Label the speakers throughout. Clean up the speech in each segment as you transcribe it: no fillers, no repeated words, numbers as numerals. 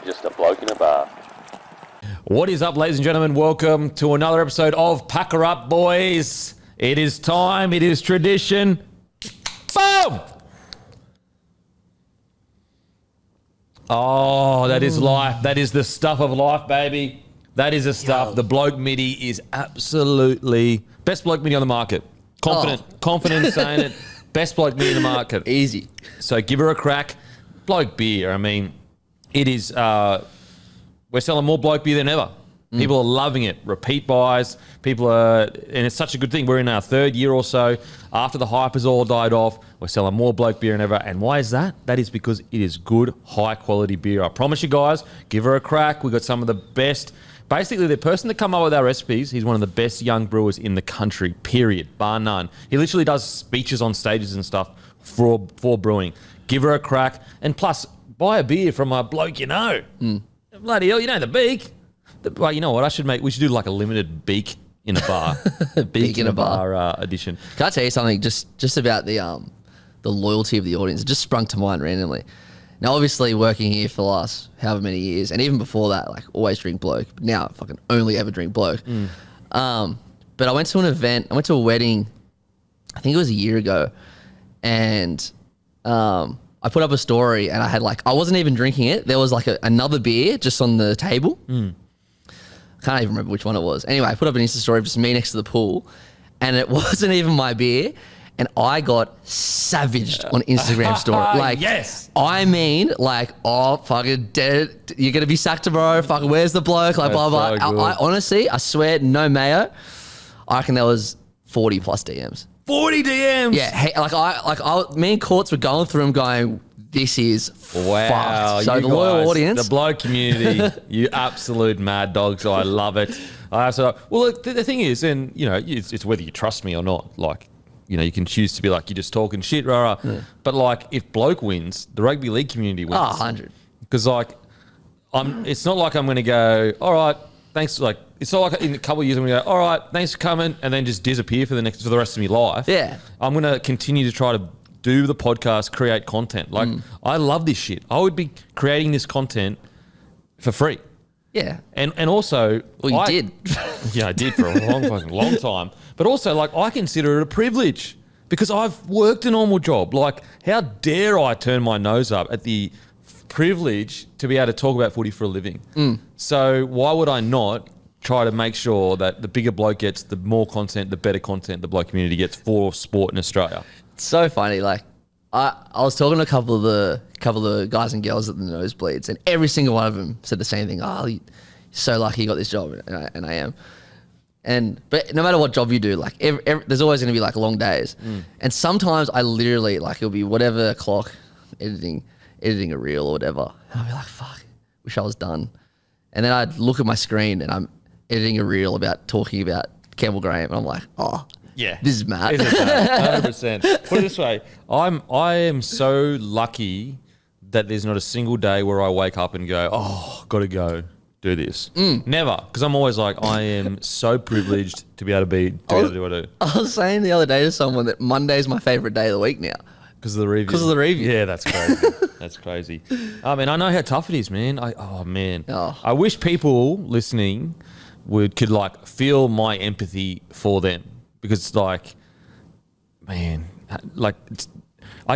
Speaker 1: just a bloke in a bar.
Speaker 2: What is up, ladies and gentlemen? Welcome to another episode of Packer Up, boys. It is time. It is tradition. Boom! Oh, that is life. That is the stuff of life, baby. That is the stuff. The bloke midi is absolutely best bloke midi on the market. Confident in saying it. Best bloke midi in the market.
Speaker 3: Easy.
Speaker 2: So give her a crack. Bloke beer. I mean, it is. We're selling more bloke beer than ever. People are loving it. Repeat buys. People are, and it's such a good thing. We're in our third year or so. After the hype has all died off, we're selling more bloke beer than ever. And why is that? That is because it is good, high quality beer. I promise you guys, give her a crack. We've got some of the best. Basically, the person that come up with our recipes, he's one of the best young brewers in the country, period, bar none. He literally does speeches on stages and stuff for brewing. Give her a crack. And plus, buy a beer from a bloke you know. Bloody hell, you know the beak. Well, you know what? We should do like a limited beak in a bar.
Speaker 3: Beak in a bar
Speaker 2: edition.
Speaker 3: Can I tell you something just about the loyalty of the audience? It just sprung to mind randomly. Now, obviously, working here for the last however many years, and even before that, like always drink bloke. But now, I fucking only ever drink bloke. But I went to an event. I went to a wedding. I think it was a year ago, and I put up a story, and I had I wasn't even drinking it. There was another beer just on the table. I can't even remember which one it was. Anyway, I put up an Insta story of just me next to the pool, and it wasn't even my beer. And I got savaged on Instagram story.
Speaker 2: Yes.
Speaker 3: I mean, oh, fucking dead. You're going to be sacked tomorrow. Fucking where's the bloke? Blah, blah.
Speaker 2: So
Speaker 3: I honestly, I swear, no mayo. I reckon there was 40 plus DMs.
Speaker 2: 40 DMs?
Speaker 3: Yeah. Hey, me and Courts were going through them going, this is
Speaker 2: wow.
Speaker 3: fucked. So the loyal audience.
Speaker 2: The bloke community, you absolute mad dogs. I love it. Well, look, the thing is, and it's whether you trust me or not. You can choose to be like, you're just talking shit, rah. Yeah. But if bloke wins, the rugby league community wins.
Speaker 3: 100.
Speaker 2: Because it's not like I'm going to go, all right, thanks. It's not like in a couple of years I'm going to go, all right, thanks for coming, and then just disappear for the rest of my life.
Speaker 3: Yeah.
Speaker 2: I'm going to continue to try to do the podcast, create content. I love this shit. I would be creating this content for free.
Speaker 3: Yeah.
Speaker 2: And also...
Speaker 3: Well, you did.
Speaker 2: Yeah, I did for a long time. But also, I consider it a privilege because I've worked a normal job. How dare I turn my nose up at the privilege to be able to talk about footy for a living? So why would I not try to make sure that the bigger bloke gets the more content, the better content the bloke community gets for sport in Australia?
Speaker 3: It's so funny. I was talking to a couple of the guys and girls at the nosebleeds, and every single one of them said the same thing. Oh, you're so lucky you got this job, and I am. But no matter what job you do, there's always going to be long days, and sometimes I literally it'll be whatever o'clock, editing a reel or whatever, and I'll be like, fuck, wish I was done, and then I'd look at my screen and I'm editing a reel talking about Campbell Graham, and I'm like, oh.
Speaker 2: Yeah,
Speaker 3: this is mad.
Speaker 2: 100%. Put it this way, I am so lucky that there's not a single day where I wake up and go, oh, got to go do this. Never, because I'm always I am so privileged to be able to do what I do.
Speaker 3: I was saying the other day to someone that Monday's my favorite day of the week now.
Speaker 2: Because of the review.
Speaker 3: Because of the review.
Speaker 2: Yeah, that's crazy. That's crazy. I know how tough it is, man. I wish people listening could feel my empathy for them. Because I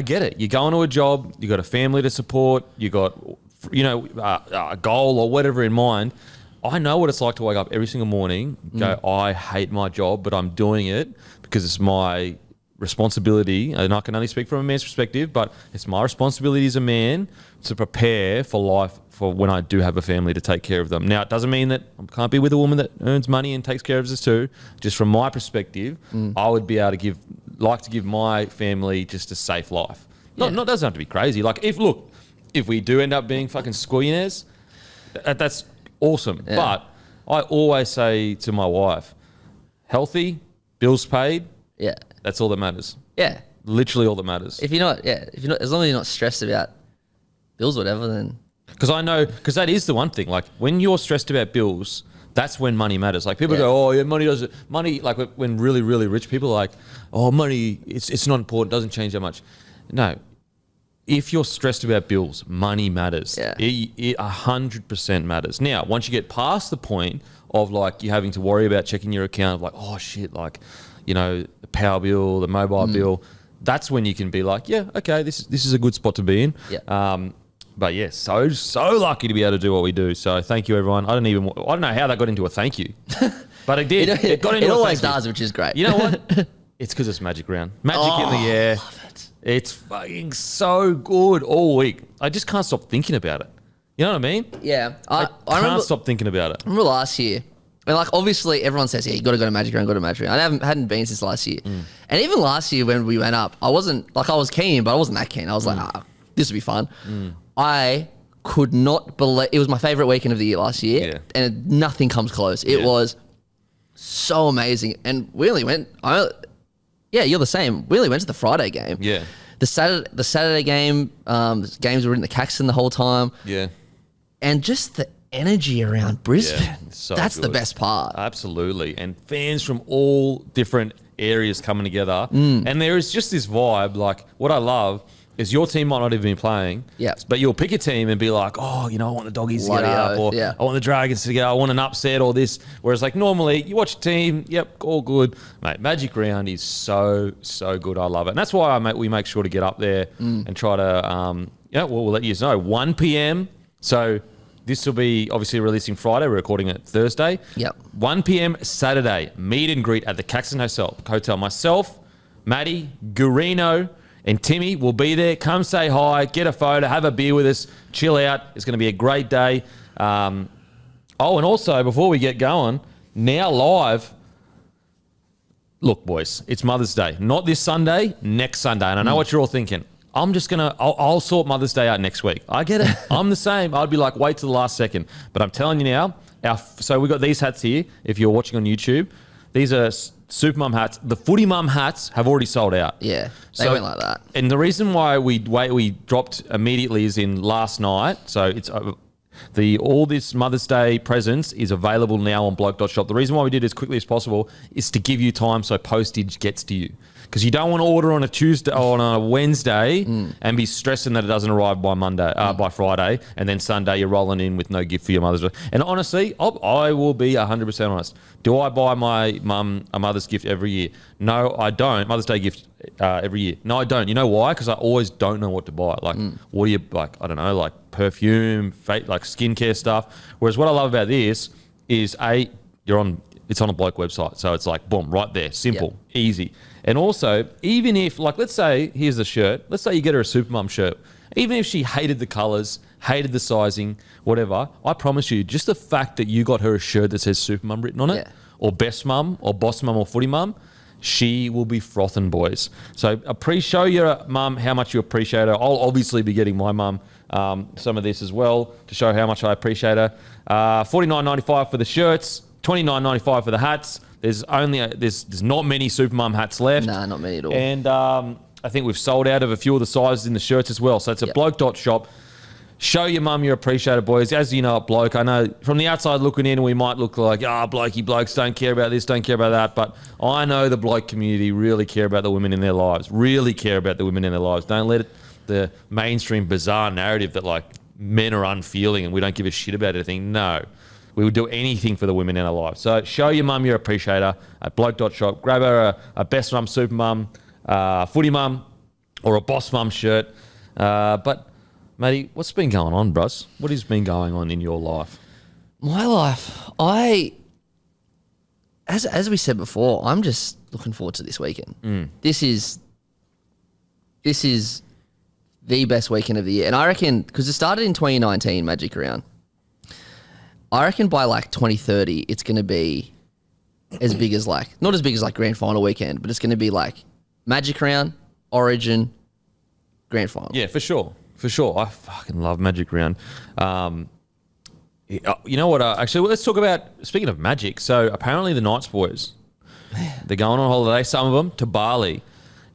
Speaker 2: get it. You're going to a job, you got a family to support, you got, a goal or whatever in mind. I know what it's like to wake up every single morning, go, I hate my job, but I'm doing it because it's my responsibility. And I can only speak from a man's perspective, but it's my responsibility as a man to prepare for life for when I do have a family to take care of them. Now, it doesn't mean that I can't be with a woman that earns money and takes care of us too. Just from my perspective, I would be able to give my family just a safe life.
Speaker 3: Yeah.
Speaker 2: Doesn't have to be crazy. If we do end up being fucking squillionaires, that's awesome.
Speaker 3: Yeah.
Speaker 2: But I always say to my wife, healthy, bills paid.
Speaker 3: Yeah.
Speaker 2: That's all that matters.
Speaker 3: Yeah.
Speaker 2: Literally all that matters.
Speaker 3: If you're not, as long as you're not stressed about bills, whatever, then.
Speaker 2: Because that is the one thing. When you're stressed about bills, that's when money matters. People go, oh yeah, money doesn't. Money, when really, really rich people are oh, money, it's not important, doesn't change that much. No, if you're stressed about bills, money matters.
Speaker 3: Yeah.
Speaker 2: It 100% matters. Now, once you get past the point of like you having to worry about checking your account of like, oh shit, like, you know, the power bill, the mobile bill, that's when you can be like, yeah, okay, this is a good spot to be in.
Speaker 3: Yeah.
Speaker 2: But yeah, so lucky to be able to do what we do. So thank you, everyone. I don't know how that got into a thank you, but it did. It got into
Speaker 3: it
Speaker 2: a
Speaker 3: always
Speaker 2: thank you.
Speaker 3: does, which is great.
Speaker 2: You know what? It's because it's Magic Round. Magic in the air.
Speaker 3: Love it.
Speaker 2: It's fucking so good all week. I just can't stop thinking about it. You know what I mean?
Speaker 3: Yeah.
Speaker 2: I
Speaker 3: I
Speaker 2: can't
Speaker 3: remember,
Speaker 2: stop thinking about it.
Speaker 3: remember last year, and like obviously everyone says, yeah, you got to go to Magic Round, go to Magic Round. I hadn't been since last year. And even last year when we went up, I wasn't, like I was keen, but I wasn't that keen. I was like, this would be fun. I could not believe, it was my favourite weekend of the year last year,
Speaker 2: Yeah.
Speaker 3: and nothing comes close. It
Speaker 2: Yeah.
Speaker 3: was so amazing. And we only went, yeah, you're the same. We only went to the Friday game.
Speaker 2: Yeah.
Speaker 3: The Saturday game, games were in the Caxton the whole time.
Speaker 2: Yeah.
Speaker 3: And just the energy around Brisbane.
Speaker 2: Yeah, it's so
Speaker 3: that's the
Speaker 2: good.
Speaker 3: best part.
Speaker 2: Absolutely. And fans from all different areas coming together. And there is just this vibe. Like, what I love is your team might not even be playing.
Speaker 3: Yeah.
Speaker 2: But you'll pick a team and be like, oh, you know, I want the Doggies to get
Speaker 3: Bloody
Speaker 2: up,
Speaker 3: oath,
Speaker 2: or
Speaker 3: yeah.
Speaker 2: I want the Dragons to get up, I want an upset or this. Whereas, like, normally you watch a team, yep, all good. Mate, Magic Round is so, so good. I love it. And that's why we make sure to get up there and try to, we'll let you know. 1 p.m. So this will be obviously releasing Friday. We're recording it Thursday.
Speaker 3: Yep.
Speaker 2: 1 p.m. Saturday, meet and greet at the Caxton Hotel. Myself, Maddie, Gurino, and Timmy will be there. Come say hi, get a photo, have a beer with us, chill out. It's going to be a great day. And also, before we get going, now live. Look, boys, it's Mother's Day. Not this Sunday, next Sunday. And I know what you're all thinking. I'll sort Mother's Day out next week. I get it. I'm the same. I'd be like, wait till the last second. But I'm telling you now, so we've got these hats here, if you're watching on YouTube. These are Super Mum hats. The Footy Mum hats have already sold out.
Speaker 3: Yeah, they went like that.
Speaker 2: And the reason why we dropped immediately is in last night. So it's all this Mother's Day presents is available now on bloke.shop. The reason why we did it as quickly as possible is to give you time so postage gets to you. Because you don't want to order on a Tuesday or on a Wednesday and be stressing that it doesn't arrive by by Friday, and then Sunday you're rolling in with no gift for your Mother's Day. And honestly, I will be 100% honest. Do I buy my mum a Mother's gift every year? No, I don't. Mother's Day gift every year. No, I don't. You know why? Because I always don't know what to buy. Like, what do you like? I don't know, like perfume, like skincare stuff. Whereas what I love about this is it's on a bloke website, so it's like boom, right there, simple, easy. And also, even if, like, let's say, here's the shirt. Let's say you get her a Super Mum shirt. Even if she hated the colours, hated the sizing, whatever, I promise you, just the fact that you got her a shirt that says Super Mum written on it, or Best Mum, or Boss Mum, or Footy Mum, she will be frothing, boys. So show your mum how much you appreciate her. I'll obviously be getting my mum some of this as well to show how much I appreciate her. $49.95 for the shirts, $29.95 for the hats. There's not many Super Mum hats left.
Speaker 3: Nah, not many at all.
Speaker 2: And I think we've sold out of a few of the sizes in the shirts as well. So it's a bloke.shop. Show your mum you appreciate it, boys. As you know, at Bloke, I know from the outside looking in, we might look like, blokey blokes don't care about this, don't care about that. But I know the bloke community really care about the women in their lives, really care about the women in their lives. Don't let the mainstream bizarre narrative that, like, men are unfeeling and we don't give a shit about anything. No. We would do anything for the women in our lives. So show your mum you appreciate her at bloke.shop. Grab her a Best Mum, Super Mum, Footy Mum, or a Boss Mum shirt. But, Matty, what's been going on, brus? What has been going on in your life?
Speaker 3: My life, as we said before, I'm just looking forward to this weekend. This is the best weekend of the year. And I reckon, because it started in 2019, Magic Round, I reckon by like 2030, it's going to be as big as not as big as like grand final weekend, but it's going to be like Magic Round, Origin, grand final.
Speaker 2: Yeah, for sure. For sure. I fucking love Magic Round. You know what? Actually, let's talk about, speaking of Magic. So apparently the Knights boys, they're going on holiday, some of them, to Bali.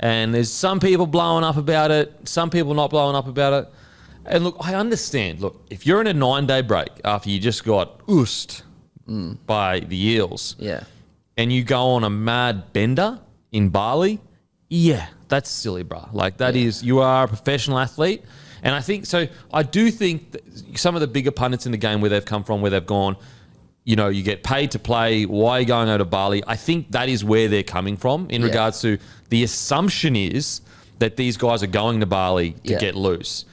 Speaker 2: And there's some people blowing up about it, some people not blowing up about it. And look, I understand. Look, if you're in a 9-day break after you just got oosed by the Eels,
Speaker 3: Yeah.
Speaker 2: and you go on a mad bender in Bali, yeah, That's silly, bruh. Like that is, you are a professional athlete. And I think, so I do think that some of the bigger pundits in the game where they've come from, where they've gone, you know, you get paid to play, why are you going over to Bali? I think that is where they're coming from in regards to the assumption is that these guys are going to Bali to get loose.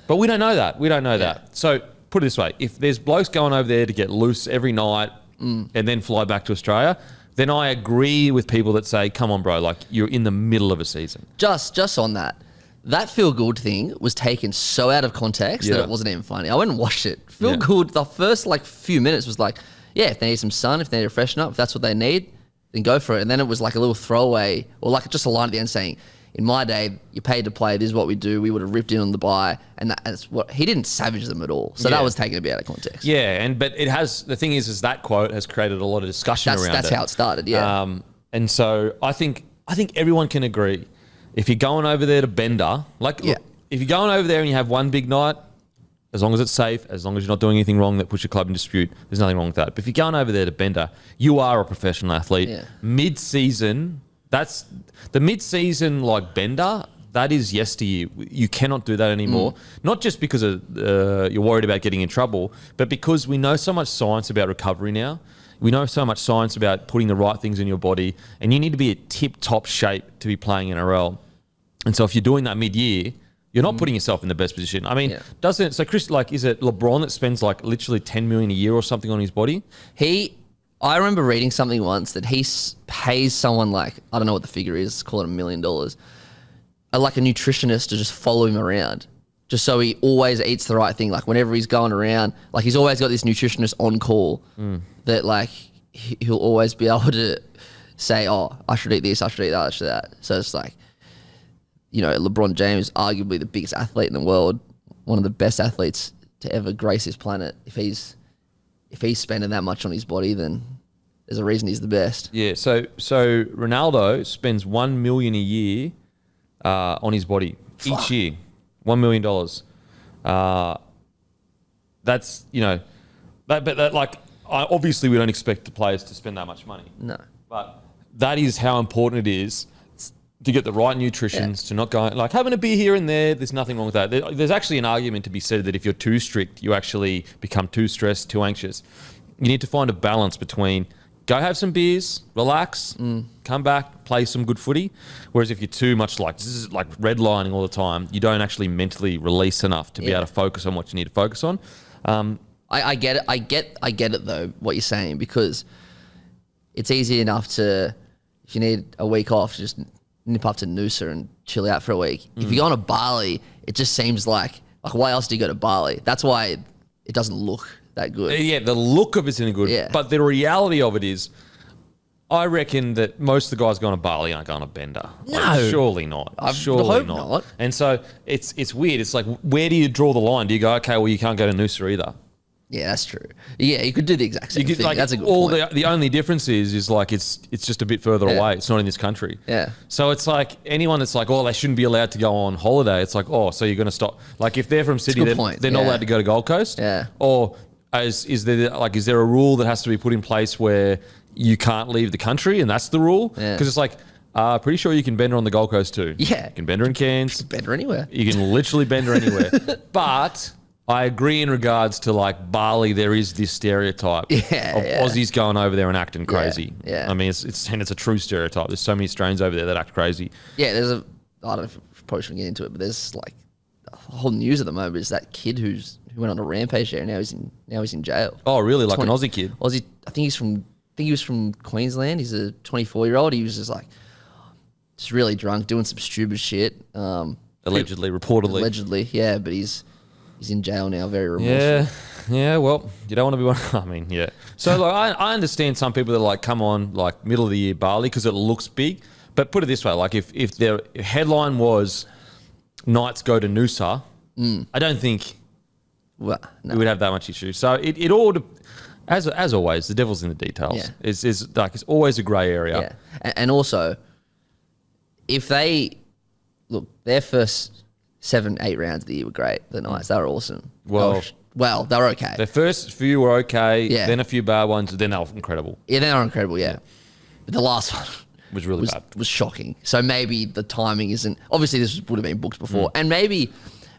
Speaker 2: But we don't know that. We don't know that. So put it this way, if there's blokes going over there to get loose every night and then fly back to Australia, then I agree with people that say, come on, bro, like you're in the middle of a season.
Speaker 3: Just on that feel good thing was taken so out of context that it wasn't even funny. I went and watched it. Feel good, the first like few minutes was like, yeah, if they need some sun, if they need to freshen up, if that's what they need, then go for it. And then it was like a little throwaway or like just a line at the end saying, in my day, you're paid to play, this is what we do. We would have ripped in on the buy. And that's what, he didn't savage them at all. So that was taken a bit out of context.
Speaker 2: Yeah, but it has, the thing is that quote has created a lot of discussion around it.
Speaker 3: That's how it started, yeah.
Speaker 2: And so I think everyone can agree. If you're going over there to Bender, look, if you're going over there and you have one big night, as long as it's safe, as long as you're not doing anything wrong that puts your club in dispute, there's nothing wrong with that. But if you're going over there to Bender, you are a professional athlete. Yeah. Mid-season, that's the mid-season like Bender, that is yesteryear. You cannot do that anymore. Not just because of, you're worried about getting in trouble, but because we know so much science about recovery now. We know so much science about putting the right things in your body, and you need to be at tip-top shape to be playing NRL. And so if you're doing that mid-year, you're not putting yourself in the best position. I mean, so Chris, like, is it LeBron that spends like literally $10 million a year or something on his body?
Speaker 3: I remember reading something once that he pays someone like, I don't know what the figure is, call it $1 million, like a nutritionist to just follow him around. Just so he always eats the right thing. Like whenever he's going around, like he's always got this nutritionist on call that like he'll always be able to say, oh, I should eat this, I should eat that, I should eat that. So it's like, you know, LeBron James, arguably the biggest athlete in the world, one of the best athletes to ever grace this planet. If he's spending that much on his body, then there's a reason he's the best. Yeah.
Speaker 2: So Ronaldo spends $1 million a year on his body each year. $1 million. That's, you know, but like, obviously we don't expect the players to spend that much money.
Speaker 3: No.
Speaker 2: But that is how important it is to get the right nutrition, to not go, like having a beer here and there, there's nothing wrong with that. There's actually an argument to be said that if you're too strict, you actually become too stressed, too anxious. You need to find a balance between go have some beers, relax, come back, play some good footy. Whereas if you're too much like, this is like redlining all the time, you don't actually mentally release enough to be able to focus on what you need to focus on.
Speaker 3: I get it. I get it though, what you're saying, because it's easy enough to, if you need a week off, just nip up to Noosa and chill out for a week. If you go on to Bali, it just seems like why else do you go to Bali? That's why it doesn't look that good.
Speaker 2: Yeah, the look of it's in good. Yeah. But the reality of it is, I reckon that most of the guys going to Bali aren't going to Bender.
Speaker 3: No.
Speaker 2: Like, surely not.
Speaker 3: I
Speaker 2: surely
Speaker 3: hope not.
Speaker 2: And so it's weird. It's like, where do you draw the line? Do you go, okay, well, you can't go to Noosa either?
Speaker 3: Yeah, that's true. Yeah, you could do the exact same thing.
Speaker 2: Like,
Speaker 3: that's a good point.
Speaker 2: The only difference is like it's just a bit further away. It's not in this country.
Speaker 3: Yeah.
Speaker 2: So it's like anyone that's like, oh, they shouldn't be allowed to go on holiday. It's like, oh, so you're going to stop. Like if they're from Sydney, they're not allowed to go to Gold Coast.
Speaker 3: Yeah.
Speaker 2: Or is there a rule that has to be put in place where you can't leave the country and that's the rule?
Speaker 3: Yeah.
Speaker 2: Because it's like, pretty sure you can bender on the Gold Coast too.
Speaker 3: Yeah.
Speaker 2: You can bender in Cairns.
Speaker 3: Bender anywhere.
Speaker 2: You can literally bender anywhere. But I agree in regards to like Bali, there is this stereotype of Aussies going over there and acting crazy.
Speaker 3: Yeah.
Speaker 2: I mean, it's a true stereotype. There's so many Australians over there that act crazy.
Speaker 3: Yeah, I don't know if I probably shouldn't get into it, but there's like the whole news at the moment is that kid who went on a rampage there and now he's in jail.
Speaker 2: Oh, really? Like an Aussie kid?
Speaker 3: Aussie, I think he was from Queensland. He's a 24-year-old. He was just really drunk, doing some stupid shit.
Speaker 2: Allegedly, reportedly.
Speaker 3: Allegedly, yeah, but he's in jail now, very remorseful.
Speaker 2: Yeah, well, you don't want to be one. I mean, yeah. So like, I understand some people that are like, come on, like middle of the year Bali because it looks big. But put it this way, like if their headline was Knights go to Noosa, I don't think we would have that much issue. So it all, as always, the devil's in the details.
Speaker 3: Yeah.
Speaker 2: It's always a grey area.
Speaker 3: Yeah, and also, if they look, their first 7-8 rounds of the year were great. The Knights, they were awesome.
Speaker 2: Well,
Speaker 3: they were okay.
Speaker 2: The first few were okay. Yeah. Then a few bad ones. Then they were incredible.
Speaker 3: Yeah, they were incredible. Yeah. But the last one,
Speaker 2: was really bad.
Speaker 3: Was shocking. So maybe the timing isn't. Obviously, this would have been booked before, and maybe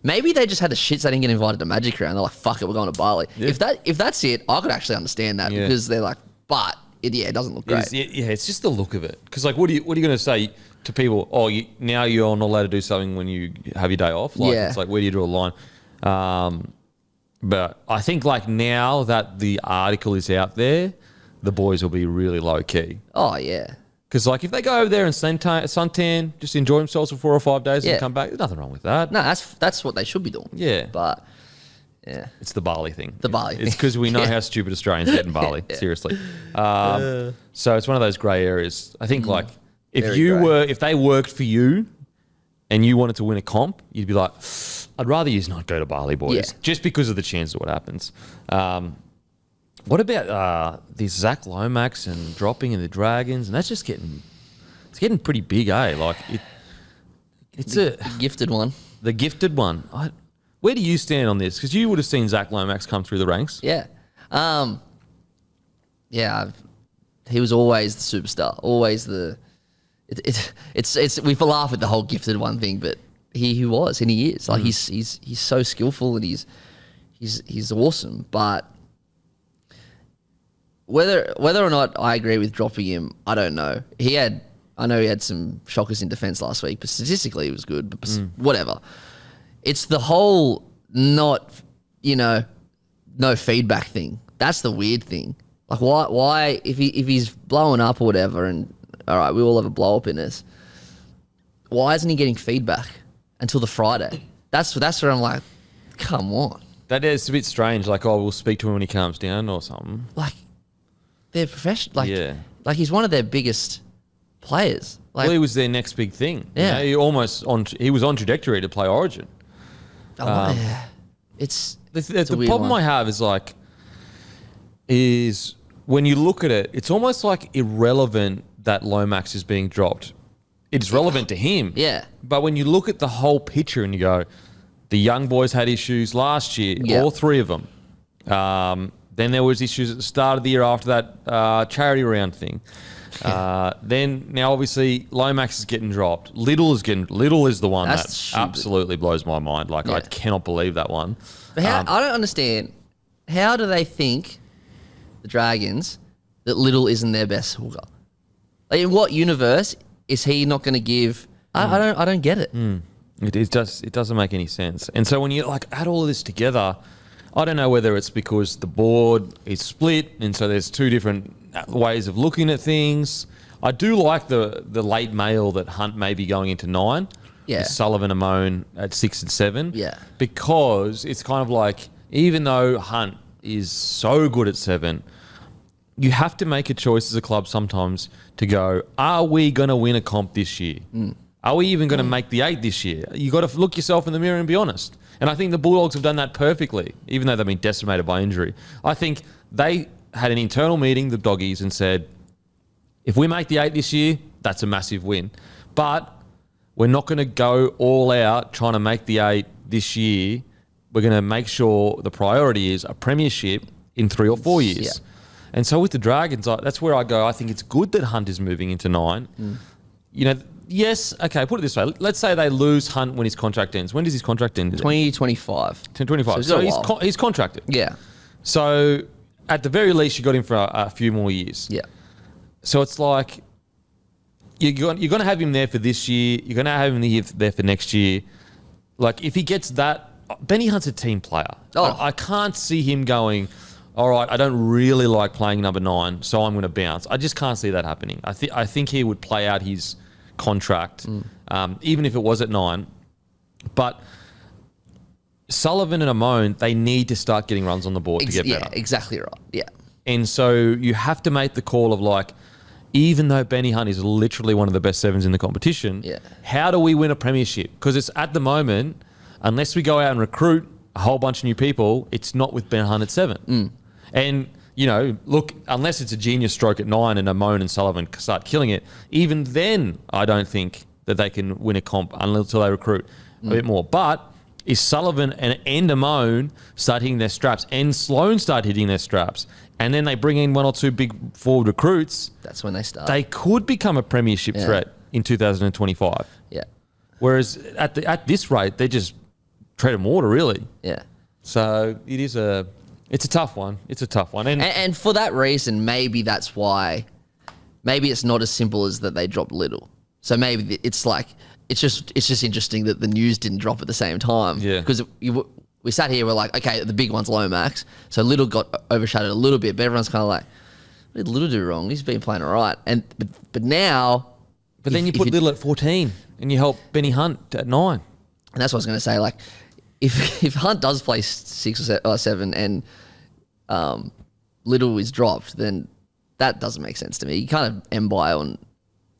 Speaker 3: they just had the shits. They didn't get invited to Magic Round. They're like, "Fuck it, we're going to Bali."
Speaker 2: Yeah.
Speaker 3: If that's it, I could actually understand that because they're like, but it doesn't look great.
Speaker 2: It's just the look of it. Because like, what are you going to say to people? Oh, now you're not allowed to do something when you have your day off. Like, it's like, where do you draw a line? But I think like now that the article is out there, the boys will be really low key.
Speaker 3: Oh yeah.
Speaker 2: Because like if they go over there and suntan, just enjoy themselves for 4 or 5 days and come back, there's nothing wrong with that.
Speaker 3: No, that's what they should be doing.
Speaker 2: Yeah.
Speaker 3: But yeah,
Speaker 2: it's the Bali thing.
Speaker 3: The Bali
Speaker 2: It's because we know how stupid Australians get in Bali. Seriously. So it's one of those grey areas. I think like if they worked for you and you wanted to win a comp, you'd be like, I'd rather you not go to Bali, boys, just because of the chance of what happens. What about this Zach Lomax and dropping in the Dragons? And that's just getting pretty big, eh? Like it's
Speaker 3: the gifted one.
Speaker 2: The gifted one. Where do you stand on this? Because you would have seen Zach Lomax come through the ranks.
Speaker 3: Yeah. He was always the superstar. Always the. It's we laugh at the whole gifted one thing, but he was and he is like he's so skillful and he's awesome. But whether or not I agree with dropping him, I don't know. I know he had some shockers in defense last week, but statistically he was good. But whatever. It's the whole no feedback thing. That's the weird thing. Like why if he's blowing up or whatever, and all right, we all have a blow up in us. Why isn't he getting feedback until the Friday? That's where I'm like, come on.
Speaker 2: That is a bit strange. Like, oh, we'll speak to him when he calms down or something.
Speaker 3: Like, they're professional. Like he's one of their biggest players. Like,
Speaker 2: well, he was their next big thing.
Speaker 3: Yeah,
Speaker 2: he was on trajectory to play Origin.
Speaker 3: It's
Speaker 2: the problem I have is when you look at it, it's almost like irrelevant that Lomax is being dropped. It's relevant to him.
Speaker 3: Yeah.
Speaker 2: But when you look at the whole picture and you go, the young boys had issues last year, all three of them. Then there was issues at the start of the year after that charity round thing. Then now obviously Lomax is getting dropped. Little is the one that absolutely blows my mind. Like I cannot believe that one.
Speaker 3: But I don't understand. How do they think, the Dragons, that Little isn't their best hooker? Like in what universe is he not going to give? I don't get it.
Speaker 2: It doesn't make any sense. And so when you like add all of this together, I don't know whether it's because the board is split and so there's two different ways of looking at things. I do like the late mail that Hunt may be going into 9.
Speaker 3: Yeah.
Speaker 2: Sullivan and Amon at 6 and 7.
Speaker 3: Yeah.
Speaker 2: Because it's kind of like, even though Hunt is so good at 7, you have to make a choice as a club sometimes to go, are we going to win a comp this year? Are we even going to make the 8 this year? You got to look yourself in the mirror and be honest. And I think the Bulldogs have done that perfectly, even though they've been decimated by injury. I think they had an internal meeting, the doggies, and said, if we make the 8 this year, that's a massive win. But we're not going to go all out trying to make the 8 this year. We're going to make sure the priority is a premiership in 3 or 4 years.
Speaker 3: Yeah.
Speaker 2: And so with the Dragons, that's where I go, I think it's good that Hunt is moving into 9. You know, yes, okay, put it this way. Let's say they lose Hunt when his contract ends. When does his contract end?
Speaker 3: 2025.
Speaker 2: 2025. So he's contracted.
Speaker 3: Yeah.
Speaker 2: So at the very least, you got him for a few more years.
Speaker 3: Yeah.
Speaker 2: So it's like you're going to have him there for this year. You're going to have him there for next year. Like if he gets that, Benny Hunt's a team player.
Speaker 3: Oh.
Speaker 2: I can't see him going, all right, I don't really like playing number 9, so I'm going to bounce. I just can't see that happening. I think he would play out his contract, even if it was at 9. But Sullivan and Amon, they need to start getting runs on the board to get better.
Speaker 3: Yeah, exactly right. Yeah.
Speaker 2: And so you have to make the call of like, even though Benny Hunt is literally one of the best 7s in the competition, how do we win a premiership? Because it's at the moment, unless we go out and recruit a whole bunch of new people, it's not with Ben Hunt at 7. And, you know, look, unless it's a genius stroke at 9 and Amon and Sullivan start killing it, even then I don't think that they can win a comp until they recruit a bit more. But is Sullivan and Amone start hitting their straps and Sloan start hitting their straps, and then they bring in one or two big forward recruits,
Speaker 3: That's when they start.
Speaker 2: they could become a premiership threat in 2025.
Speaker 3: yeah.
Speaker 2: Whereas at this rate, they're just treading water, really.
Speaker 3: Yeah.
Speaker 2: So it's a tough one. It's a tough one.
Speaker 3: And for that reason, maybe that's why, maybe it's not as simple as that they dropped Little. So maybe it's like, it's just interesting that the news didn't drop at the same time.
Speaker 2: Yeah.
Speaker 3: Because we sat here, we're like, okay, the big one's Lomax. So Little got overshadowed a little bit, but everyone's kind of like, what did Little do wrong? He's been playing all right. But now...
Speaker 2: But then you put Little at 14 and you help Benny Hunt at 9.
Speaker 3: And that's what I was going to say. Like, if Hunt does play 6 or 7 and Little is dropped, then that doesn't make sense to me. You kind of Mbai on...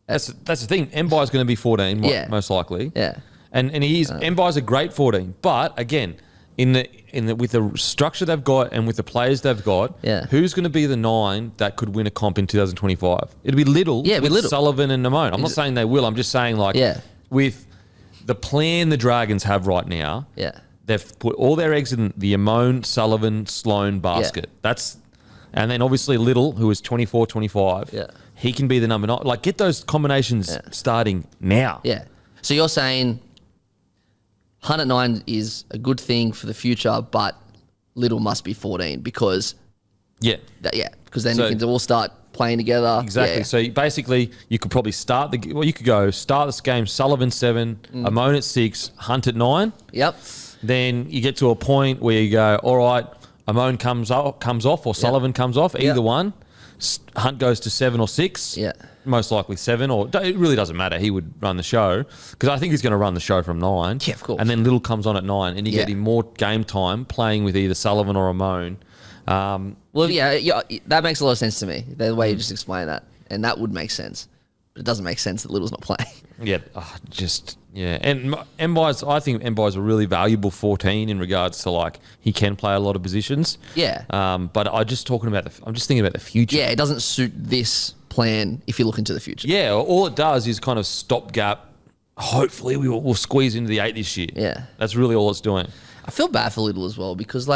Speaker 2: That's the thing. Mbai's going to be 14, most likely.
Speaker 3: Yeah.
Speaker 2: And Mbai's a great 14. But again, with the structure they've got and with the players they've got, who's going to be the 9 that could win a comp in 2025? It'll be Little.
Speaker 3: Yeah,
Speaker 2: with
Speaker 3: Little.
Speaker 2: Sullivan and Namone. I'm not saying they will. I'm just saying with the plan the Dragons have right now, they've put all their eggs in the Amone, Sullivan, Sloan basket. And then obviously Little, who is 24, 25.
Speaker 3: Yeah.
Speaker 2: He can be the number 9. Like, get those combinations starting now.
Speaker 3: Yeah. So you're saying Hunt at 9 is a good thing for the future, but Little must be 14 because... because then you can all start playing together.
Speaker 2: Exactly.
Speaker 3: Yeah.
Speaker 2: So you could probably start you could go start this game, Sullivan 7, Amone at 6, Hunt at 9.
Speaker 3: Yep.
Speaker 2: Then you get to a point where you go, all right, Amone comes off or Sullivan comes off, either one. Hunt goes to 7 or 6.
Speaker 3: Yeah.
Speaker 2: Most likely 7, or it really doesn't matter. He would run the show because I think he's going to run the show from 9.
Speaker 3: Yeah, of course.
Speaker 2: And then Little comes on at 9, and you get him more game time playing with either Sullivan or Amone.
Speaker 3: That makes a lot of sense to me, the way you just explained that. And that would make sense. But it doesn't make sense that Little's not playing.
Speaker 2: And Mbai's, I think Mbai's a really valuable 14 in regards to he can play a lot of positions.
Speaker 3: Yeah.
Speaker 2: But I'm just thinking about the future.
Speaker 3: Yeah, it doesn't suit this plan if you look into the future.
Speaker 2: Yeah, all it does is kind of stopgap. Hopefully we'll squeeze into the 8 this year.
Speaker 3: Yeah.
Speaker 2: That's really all it's doing.
Speaker 3: I feel bad for Little as well because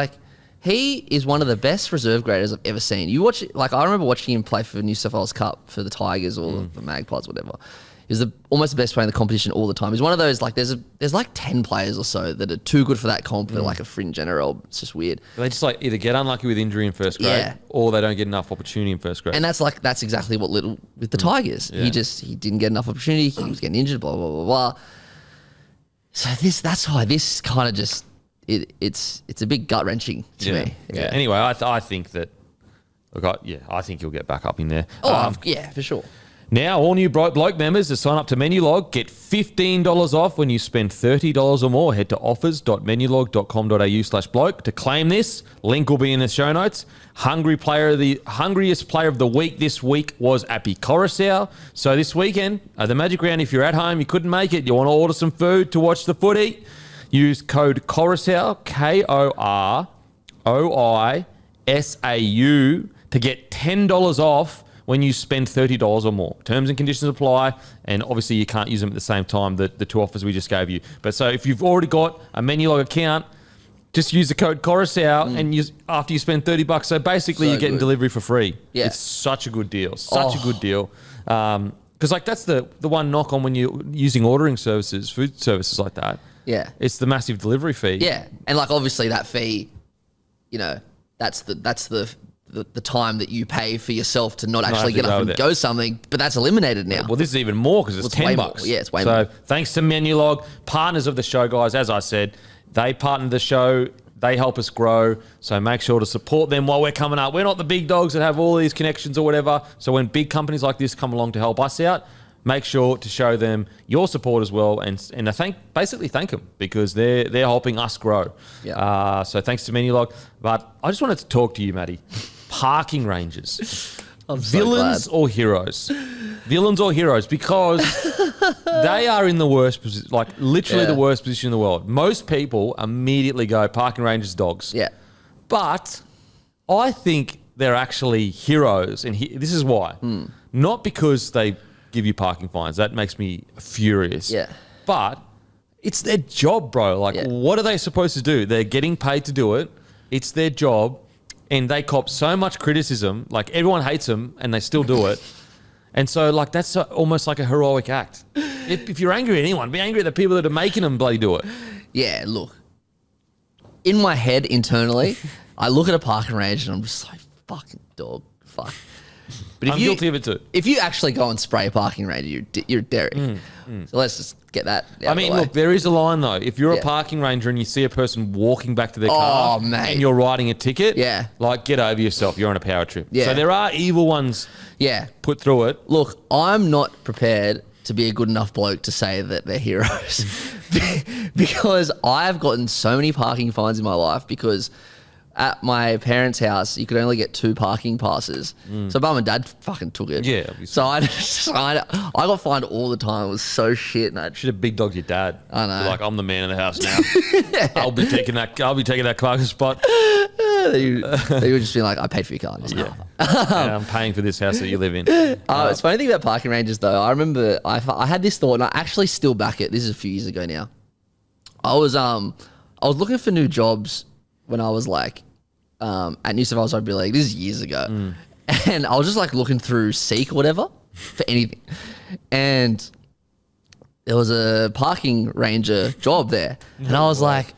Speaker 3: he is one of the best reserve graders I've ever seen. You watch I remember watching him play for New South Wales Cup for the Tigers or the Magpies, whatever. He was almost the best player in the competition all the time. He's one of those there's 10 players or so that are too good for that comp for a fringe NRL. It's just weird.
Speaker 2: They just either get unlucky with injury in first grade, or they don't get enough opportunity in first grade.
Speaker 3: And that's exactly what Little with the Tigers. Yeah. He didn't get enough opportunity. He was getting injured. Blah blah blah blah. So that's why this kind of just it's a bit gut wrenching to me.
Speaker 2: Yeah. Anyway, I think that I think he'll get back up in there.
Speaker 3: For sure.
Speaker 2: Now, all new Bloke members to sign up to Menulog get $15 off when you spend $30 or more. Head to offers.menulog.com.au/bloke to claim this. Link will be in the show notes. Hungriest player of the week this week was Appy Coruscant. So this weekend, at the Magic Round, if you're at home, you couldn't make it, you want to order some food to watch the footy, use code Coruscant, KOROISAU, to get $10 off when you spend $30 or more. Terms and conditions apply, and obviously you can't use them at the same time, the two offers we just gave you. But so if you've already got a Menulog account, just use the code Coruscant and after you spend $30. So basically you're getting delivery for free.
Speaker 3: Yeah.
Speaker 2: It's such a good deal. Such a good deal. Because that's the one knock on when you're using ordering services, food services like that.
Speaker 3: Yeah.
Speaker 2: It's the massive delivery fee.
Speaker 3: Yeah. And obviously that fee, that's the time that you pay for yourself to not actually get up and go something, but that's eliminated now.
Speaker 2: Well, this is even more because it's $10.
Speaker 3: Yeah, it's way more.
Speaker 2: So thanks to Menulog, partners of the show, guys. As I said, they partner the show. They help us grow. So make sure to support them while we're coming up. We're not the big dogs that have all these connections or whatever. So when big companies like this come along to help us out, make sure to show them your support as well, and basically thank them because they're helping us grow.
Speaker 3: Yeah.
Speaker 2: So thanks to Menulog. But I just wanted to talk to you, Matty. Parking ranges. Villains or heroes? Villains or heroes? Because they are in the worst position, literally the worst position in the world. Most people immediately go parking ranges, dogs.
Speaker 3: Yeah.
Speaker 2: But I think they're actually heroes, and this is why. Not because they give you parking fines. That makes me furious.
Speaker 3: Yeah.
Speaker 2: But it's their job, bro. Like,
Speaker 3: Yeah.
Speaker 2: what are they supposed to do? They're getting paid to do it. It's their job, and they cop so much criticism. Like, everyone hates them, and they still do it. And so, like, that's almost like a heroic act. If you're angry at anyone, be angry at the people that are making them bloody do it.
Speaker 3: Yeah, look. In my head, internally, I look at a parking range and I'm just like, fucking dog, fuck. But
Speaker 2: I'm guilty of it too.
Speaker 3: If you actually go and spray a parking range, you're Derek. So let's just get that out
Speaker 2: I
Speaker 3: of
Speaker 2: mean,
Speaker 3: the way.
Speaker 2: look, there is a line though. If you're
Speaker 3: Yeah.
Speaker 2: a parking ranger and you see a person walking back to their car
Speaker 3: mate.
Speaker 2: and you're writing a ticket,
Speaker 3: Yeah.
Speaker 2: like, get over yourself. You're on a power trip.
Speaker 3: Yeah.
Speaker 2: So there are evil ones
Speaker 3: Yeah.
Speaker 2: put through it.
Speaker 3: Look, I'm not prepared to be a good enough bloke to say that they're heroes because I've gotten so many parking fines in my life because at my parents' house, you could only get 2 parking passes. So mum and dad fucking took it.
Speaker 2: Yeah, obviously.
Speaker 3: So I got fined all the time. It was so shit. And I
Speaker 2: Should have big dogged your dad.
Speaker 3: I know.
Speaker 2: Be like, I'm the man in the house now. I'll be taking that parking spot.
Speaker 3: they would just be like, I paid for your car. And I was like,
Speaker 2: Yeah. And I'm paying for this house that you live in.
Speaker 3: It's funny thing about parking ranges though. I remember I had this thought, and I actually still back it. This is a few years ago now. I was looking for new jobs when I was like at New South Wales Rugby League. This is years ago, and I was just like looking through Seek or whatever for anything, and there was a parking ranger job there, and I was like,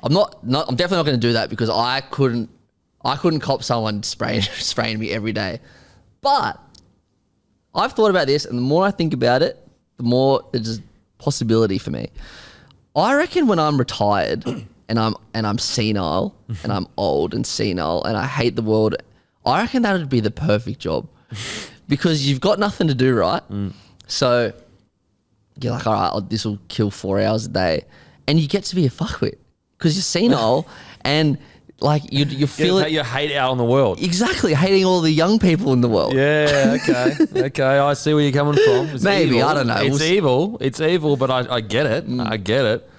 Speaker 3: I'm definitely not going to do that because I couldn't cop someone spraying me every day. But I've thought about this, and the more I think about it, the more there's a possibility for me. I reckon when I'm retired and I'm senile and I'm old and senile and I hate the world, I reckon that would be the perfect job because you've got nothing to do, right? So you're like, all right, this will kill 4 hours a day, and you get to be a fuckwit because you're senile and like you feel
Speaker 2: Get your hate out on the world.
Speaker 3: exactly hating all the young people in the world.
Speaker 2: Yeah, okay. I see where you're coming from. It's
Speaker 3: Maybe,
Speaker 2: evil.
Speaker 3: I don't know.
Speaker 2: It's evil. It's evil, but I get it. I get it.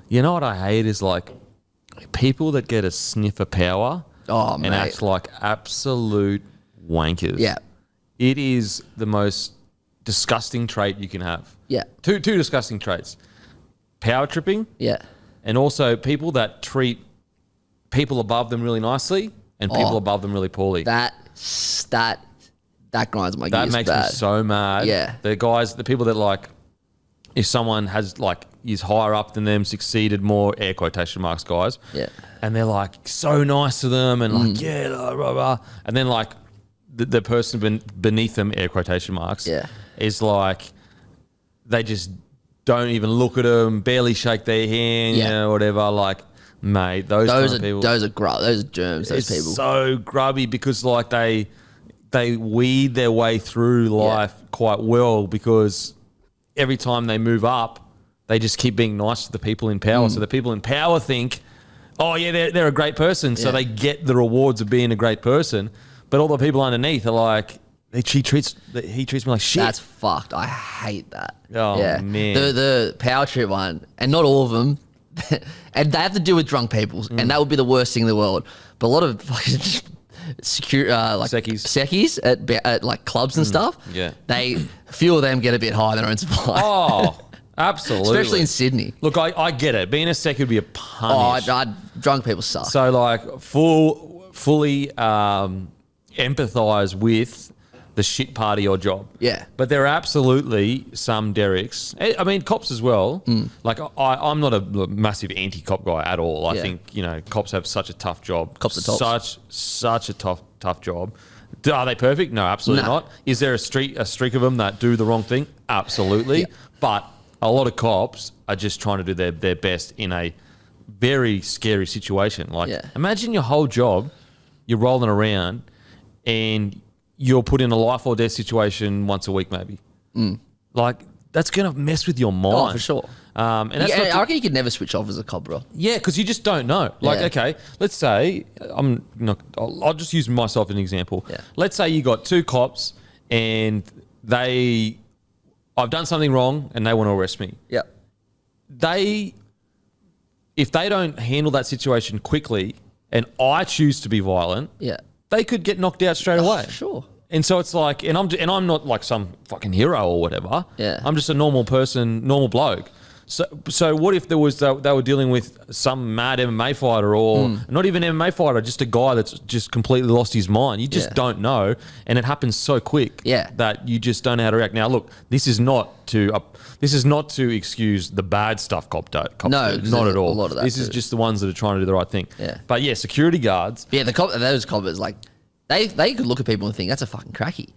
Speaker 2: You know what I hate is like people that get a sniff of power
Speaker 3: Oh,
Speaker 2: and
Speaker 3: mate.
Speaker 2: act like absolute wankers.
Speaker 3: Yeah.
Speaker 2: It is the most disgusting trait you can have.
Speaker 3: Yeah.
Speaker 2: Two disgusting traits. Power tripping
Speaker 3: Yeah.
Speaker 2: and also people that treat people above them really nicely and people above them really poorly.
Speaker 3: That grinds my
Speaker 2: That
Speaker 3: gears
Speaker 2: makes
Speaker 3: bad.
Speaker 2: me so mad.
Speaker 3: Yeah.
Speaker 2: The people that like, if someone has like, is higher up than them, succeeded more, air quotation marks, guys.
Speaker 3: Yeah.
Speaker 2: And they're like so nice to them and like, yeah, blah, blah, blah. And then like the person beneath them, air quotation marks,
Speaker 3: Yeah.
Speaker 2: is like, they just don't even look at them, barely shake their hand,
Speaker 3: Yeah.
Speaker 2: you know, whatever. Like, mate, those kind of people.
Speaker 3: Those are germs. Those
Speaker 2: It's
Speaker 3: people.
Speaker 2: so grubby because like they weed their way through life quite well because every time they move up, they just keep being nice to the people in power. So the people in power think, oh yeah, they're a great person. So
Speaker 3: Yeah.
Speaker 2: they get the rewards of being a great person. But all the people underneath are like, he treats me like shit.
Speaker 3: That's fucked. I hate that.
Speaker 2: Oh, man.
Speaker 3: The power trip one, and not all of them, and they have to do with drunk people, and that would be the worst thing in the world. But a lot of fucking like
Speaker 2: Secchies.
Speaker 3: at like clubs and stuff.
Speaker 2: Yeah.
Speaker 3: a few of them get a bit high in their own supply.
Speaker 2: Oh, absolutely.
Speaker 3: Especially in Sydney.
Speaker 2: Look, I get it. Being a sec would be a punish.
Speaker 3: Drunk people suck.
Speaker 2: So like fully empathize with the shit part of your job.
Speaker 3: Yeah.
Speaker 2: But there are absolutely some derricks. I mean, cops as well. Like I'm not a massive anti-cop guy at all. I
Speaker 3: Yeah.
Speaker 2: think, cops have such a tough job.
Speaker 3: Cops are tops.
Speaker 2: Such a tough job. Are they perfect? No, absolutely
Speaker 3: No.
Speaker 2: not. Is there a streak of them that do the wrong thing? Absolutely.
Speaker 3: Yeah.
Speaker 2: But a lot of cops are just trying to do their best in a very scary situation. Like,
Speaker 3: Yeah.
Speaker 2: imagine your whole job, you're rolling around and you're put in a life or death situation once a week, maybe. Like, that's going to mess with your mind.
Speaker 3: Oh, for sure.
Speaker 2: And that's
Speaker 3: Yeah,
Speaker 2: not
Speaker 3: I reckon you could never switch off as a cop, bro.
Speaker 2: yeah, because you just don't know. Like,
Speaker 3: Yeah.
Speaker 2: okay, let's say I'll just use myself as an example.
Speaker 3: Yeah.
Speaker 2: Let's say you got two cops and I've done something wrong and they want to arrest me.
Speaker 3: Yeah.
Speaker 2: If they don't handle that situation quickly and I choose to be violent,
Speaker 3: Yeah.
Speaker 2: they could get knocked out straight away.
Speaker 3: For sure.
Speaker 2: And so it's like, and I'm not like some fucking hero or whatever.
Speaker 3: Yeah.
Speaker 2: I'm just a normal person, normal bloke. So what if there was they were dealing with some mad MMA fighter or not even MMA fighter, just a guy that's just completely lost his mind? You just don't know, and it happens so quick that you just don't know how to react. Now, look, this is not to excuse the bad stuff cop do.
Speaker 3: No,
Speaker 2: not at all.
Speaker 3: A lot of that
Speaker 2: this is just the ones that are trying to do the right thing.
Speaker 3: Yeah.
Speaker 2: But yeah, security guards.
Speaker 3: Yeah, those coppers, like they could look at people and think that's a fucking cracky.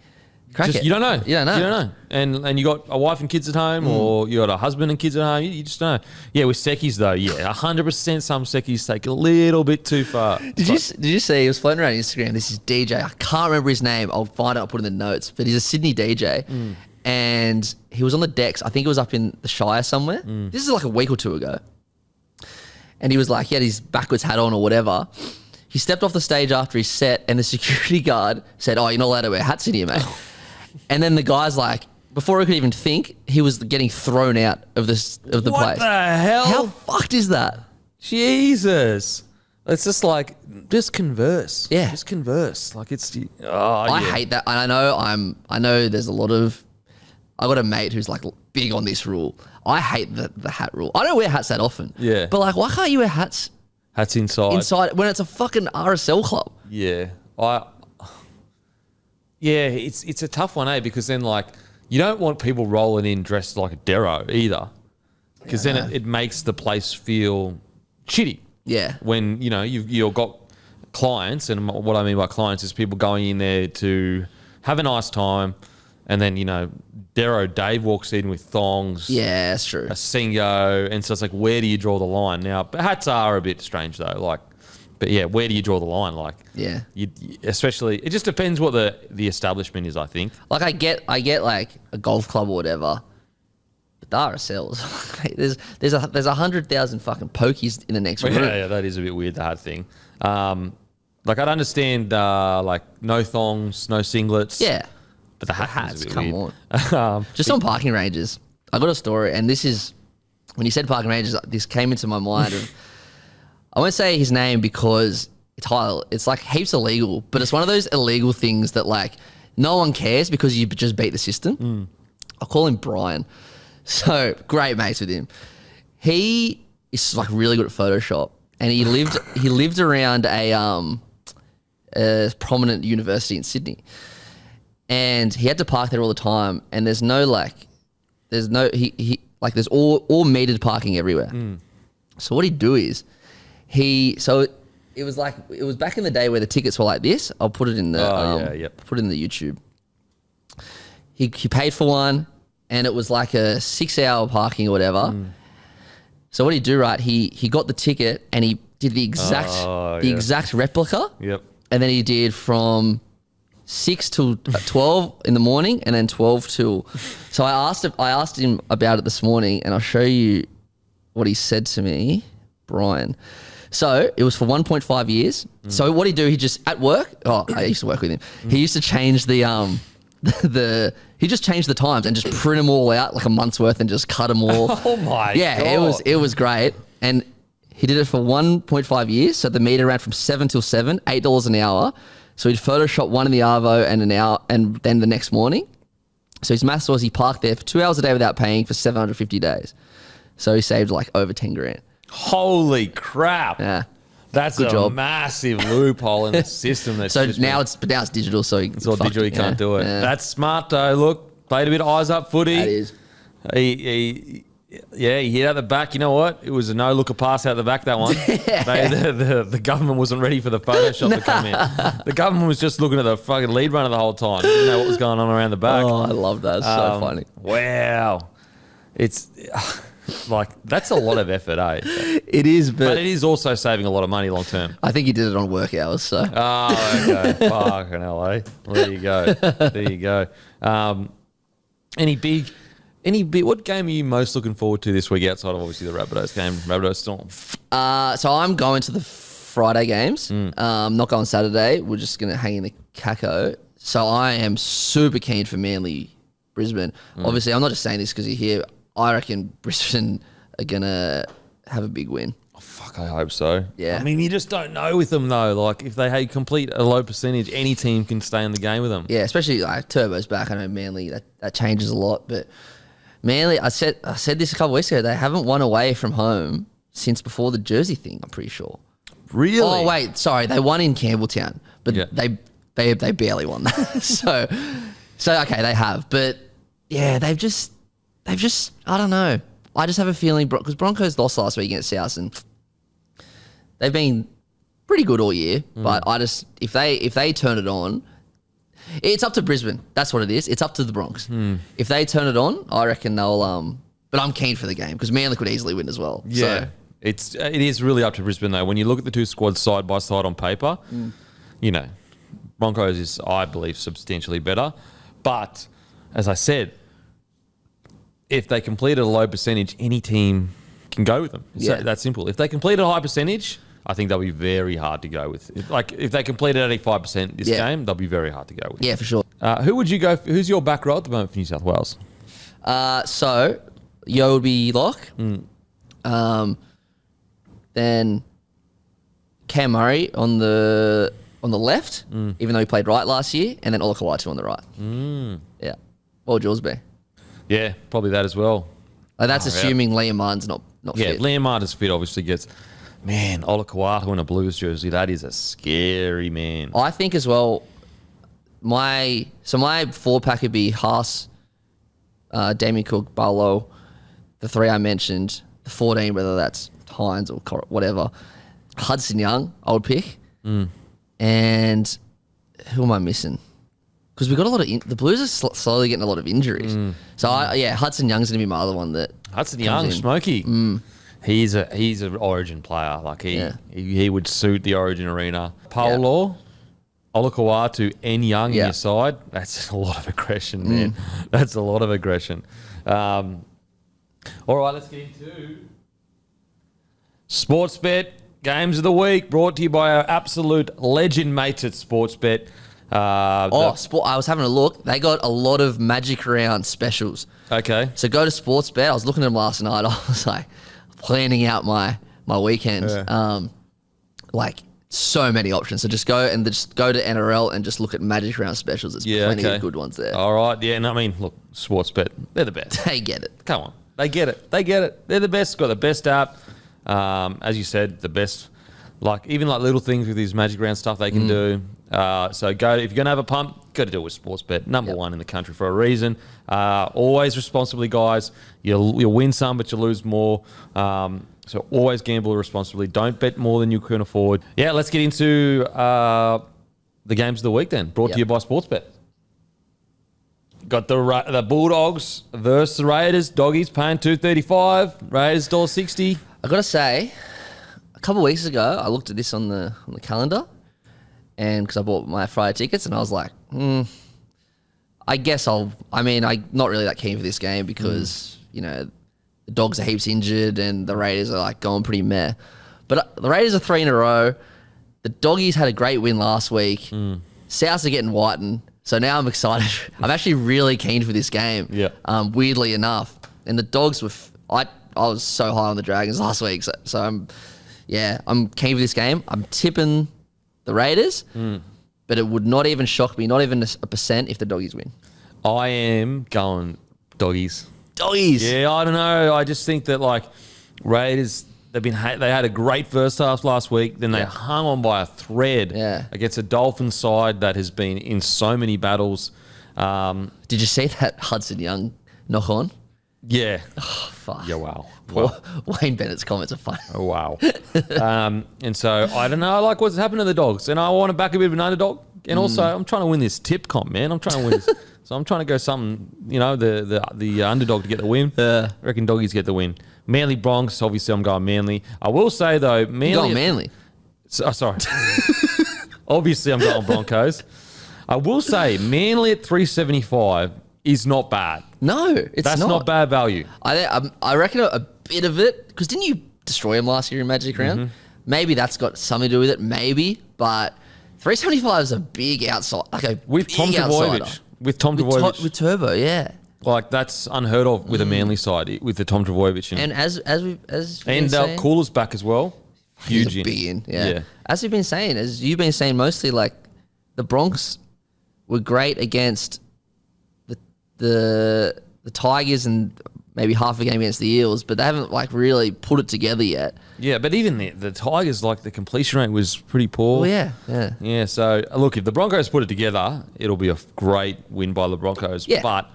Speaker 2: You don't know.
Speaker 3: You don't know.
Speaker 2: And you got a wife and kids at home, or you got a husband and kids at home. You just don't know. Yeah, with Sekis though, 100% some Sekis take a little bit too far.
Speaker 3: Did you see he was floating around Instagram? This is DJ. I can't remember his name. I'll find it. I'll put it in the notes. But he's a Sydney DJ, and he was on the decks. I think it was up in the Shire somewhere. This is like a week or two ago. And he was like, he had his backwards hat on or whatever. He stepped off the stage after his set, and the security guard said, "Oh, you're not allowed to wear hats in here, mate." And then the guy's like, before he could even think, he was getting thrown out of the place.
Speaker 2: What the hell?
Speaker 3: How fucked is that?
Speaker 2: Jesus. It's just like, just converse.
Speaker 3: Yeah.
Speaker 2: Just converse. Like it's,
Speaker 3: I hate that. And I know there's a lot of, I got a mate who's like big on this rule. I hate the hat rule. I don't wear hats that often.
Speaker 2: Yeah.
Speaker 3: But like, why can't you wear hats
Speaker 2: Hats inside.
Speaker 3: when it's a fucking RSL club?
Speaker 2: Yeah. Yeah, it's a tough one, because then like you don't want people rolling in dressed like a Dero either, because then it makes the place feel shitty.
Speaker 3: Yeah.
Speaker 2: When you've got clients, and what I mean by clients is people going in there to have a nice time, and then Dero Dave walks in with thongs.
Speaker 3: Yeah, that's true.
Speaker 2: A Singo, and so it's like, where do you draw the line? Now, hats are a bit strange though, like. But yeah, where do you draw the line? Like,
Speaker 3: Yeah.
Speaker 2: Especially, it just depends what the establishment is, I think.
Speaker 3: Like I get like a golf club or whatever, but the RSLs, there's 100,000 fucking pokies in the next room.
Speaker 2: Yeah, that is a bit weird, the hat thing. Like I'd understand like no thongs, no singlets.
Speaker 3: Yeah.
Speaker 2: But the hats, is a bit
Speaker 3: come
Speaker 2: weird.
Speaker 3: on. Just on parking ranges, I got a story, and this is when you said parking ranges, this came into my mind. Of, I won't say his name because it's like heaps illegal, but it's one of those illegal things that like no one cares because you just beat the system. I'll call him Brian. So great mates with him. He is like really good at Photoshop, and he lived around a prominent university in Sydney, and he had to park there all the time. And there's all metered parking everywhere. So what he'd do is it was back in the day where the tickets were like this. I'll put it in the put it in the YouTube. He paid for one, and it was like a 6-hour parking or whatever. So what he'd do, right? He got the ticket and he did the exact replica.
Speaker 2: Yep.
Speaker 3: And then he did from 6 till 12 in the morning, and then 12 till. So I asked him about it this morning, and I'll show you what he said to me, Brian. So it was for 1.5 years. So what he'd do, he just at work. Oh, I used to work with him. He used to change he just changed the times and just print them all out like a month's worth and just cut them all.
Speaker 2: Oh my God.
Speaker 3: It was great. And he did it for 1.5 years. So the meter ran from 7 till 7, $8 an hour. So he'd Photoshop one in the Arvo and an hour, and then the next morning. So his maths was he parked there for 2 hours a day without paying for 750 days. So he saved like over 10 grand.
Speaker 2: Holy crap.
Speaker 3: Yeah.
Speaker 2: That's
Speaker 3: Good
Speaker 2: a
Speaker 3: job.
Speaker 2: massive loophole in the system. That's
Speaker 3: So now it's digital. So
Speaker 2: it's all digital. You can't do it.
Speaker 3: Yeah.
Speaker 2: That's smart though. Look, played a bit of eyes up footy.
Speaker 3: That is.
Speaker 2: He hit out the back. You know what? It was a no-looker pass out the back, that one. The government wasn't ready for the Photoshop to come in. The government was just looking at the fucking lead runner the whole time. Didn't know what was going on around the back.
Speaker 3: Oh, I love that. It's so funny.
Speaker 2: Wow. It's like, that's a lot of effort, eh?
Speaker 3: It is,
Speaker 2: But it is also saving a lot of money long term.
Speaker 3: I think he did it on work hours. So
Speaker 2: Oh, okay. Fucking hell, eh? There you go. There you go. What game are you most looking forward to this week outside of obviously the Rabbitohs game, Rabbitohs Storm?
Speaker 3: so I'm going to the Friday games. Not going Saturday. We're just going to hang in the Caco. So I am super keen for Manly Brisbane. Obviously, I'm not just saying this because you're here. I reckon Brisbane are going to have a big win.
Speaker 2: Oh, fuck, I hope so.
Speaker 3: Yeah.
Speaker 2: I mean, you just don't know with them, though. Like, if they complete a low percentage, any team can stay in the game with them.
Speaker 3: Yeah, especially like Turbo's back. I know Manly, that changes a lot. But Manly, I said this a couple weeks ago. They haven't won away from home since before the Jersey thing. I'm pretty sure.
Speaker 2: Really?
Speaker 3: Oh wait, sorry, they won in Campbelltown, but
Speaker 2: Yeah.
Speaker 3: they barely won that. so okay, they have, but yeah, they've just I don't know. I just have a feeling because Broncos lost last week against South, and they've been pretty good all year. But I just if they turn it on, it's up to Brisbane. That's what it is. It's up to the Bronx. If they turn it on, I reckon they'll. But I'm keen for the game because Manly could easily win as well.
Speaker 2: Yeah.
Speaker 3: So,
Speaker 2: It is really up to Brisbane though. When you look at the two squads side by side on paper, you know, Broncos is, I believe, substantially better. But as I said, if they complete at a low percentage, any team can go with them. It's
Speaker 3: Yeah.
Speaker 2: that simple. If they complete at a high percentage, I think they'll be very hard to go with. If they complete at 85% this game, they'll be very hard to go with.
Speaker 3: yeah, for sure.
Speaker 2: Who would you go? Who's your back row at the moment for New South Wales?
Speaker 3: So Yo would be lock. Then Cam Murray on the left, even though he played right last year, and then Olakau'atu on the right. Yeah. What would yours be?
Speaker 2: Yeah, probably that as well.
Speaker 3: Like that's assuming Liam Martin's not
Speaker 2: Yeah,
Speaker 3: fit.
Speaker 2: Liam Martin's fit obviously gets. Man, Olakau'atu in a Blues jersey, that is a scary man.
Speaker 3: I think as well. My 4-pack would be Haas, Damien Cook, Barlow, the 3 I mentioned. The 14, whether that's Hines or whatever. Hudson Young, I would pick. And who am I missing? Because we've got a lot of the Blues are slowly getting a lot of injuries. So Hudson Young's gonna be my other one that
Speaker 2: Hudson
Speaker 3: comes
Speaker 2: Young,
Speaker 3: in.
Speaker 2: Smoky. He's an Origin player. Like he would suit the Origin arena. Paulo, Olakau'atu, and Young in your side. That's a lot of aggression, man. That's a lot of aggression. All right, let's get into Sportsbet Games of the Week, brought to you by our absolute legend mates at Sportsbet.
Speaker 3: I was having a look. They got a lot of Magic Round specials.
Speaker 2: Okay.
Speaker 3: So go to Sportsbet. I was looking at them last night. I was like planning out my weekend. Like so many options. So just go to NRL and just look at Magic Round specials. There's plenty of good ones there.
Speaker 2: All right. Yeah. And I mean, look, Sportsbet, they're the best.
Speaker 3: They get it.
Speaker 2: Come on. They get it. They're the best. Got the best app. As you said, the best. Like even like little things with these Magic Round stuff they can do. So if you're gonna have a pump, got to do it with Sportsbet, number one in the country for a reason. Always responsibly, guys. You'll win some, but you lose more. So always gamble responsibly. Don't bet more than you can afford. Yeah, let's get into the games of the week then. Brought to you by Sportsbet. Got the Bulldogs versus the Raiders. Doggies paying $2.35. Raiders $1.60.
Speaker 3: I gotta say, a couple of weeks ago, I looked at this on the calendar, and because I bought my Friday tickets, and I was like, I guess I'm not really that keen for this game because the Dogs are heaps injured and the Raiders are like going pretty meh. But the Raiders are 3 in a row. The Doggies had a great win last week. Souths are getting whitened. So now I'm excited. I'm actually really keen for this game.
Speaker 2: Yeah.
Speaker 3: Weirdly enough. And the Dogs were... I was so high on the Dragons last week. So I'm keen for this game. I'm tipping the Raiders. But it would not even shock me, not even a percent, if the Doggies win.
Speaker 2: I am going Doggies.
Speaker 3: Doggies.
Speaker 2: Yeah, I don't know. I just think that like Raiders, they had a great first half last week. Then they hung on by a thread against a Dolphins side that has been in so many battles.
Speaker 3: Did you see that Hudson Young knock on?
Speaker 2: Yeah.
Speaker 3: Oh, fuck.
Speaker 2: Yeah, wow.
Speaker 3: Wayne Bennett's comments are funny.
Speaker 2: Oh, wow. And so I don't know. I like what's happened to the Dogs, and I want to back a bit of an underdog. And also, I'm trying to win this tip comp, man. I'm trying to win this. So I'm trying to go something, the underdog to get the win. I reckon Doggies get the win. Manly Bronx, obviously I'm going Manly. I will say though, Manly.
Speaker 3: You're going Manly.
Speaker 2: Sorry. Obviously I'm going Broncos. I will say Manly at 375 is not bad.
Speaker 3: No, it's
Speaker 2: That's not bad value.
Speaker 3: I reckon a bit of it, because didn't you destroy him last year in Magic Round? Maybe that's got something to do with it, maybe, but 375 is a big outside,
Speaker 2: With Tom Trbojevic. With Tom Trbojevic.
Speaker 3: With Turbo, yeah.
Speaker 2: Like that's unheard of with a Manly side with the Tom Trbojevic.
Speaker 3: And as
Speaker 2: Coola's back as well. Huge
Speaker 3: he's a big
Speaker 2: in.
Speaker 3: Yeah. As you've been saying, mostly like the Bronx were great against the Tigers and maybe half a game against the Eels, but they haven't like really put it together yet.
Speaker 2: Yeah, but even the Tigers, like the completion rate was pretty poor.
Speaker 3: Well, yeah.
Speaker 2: Yeah, so look, if the Broncos put it together, it'll be a great win by the Broncos.
Speaker 3: Yeah.
Speaker 2: But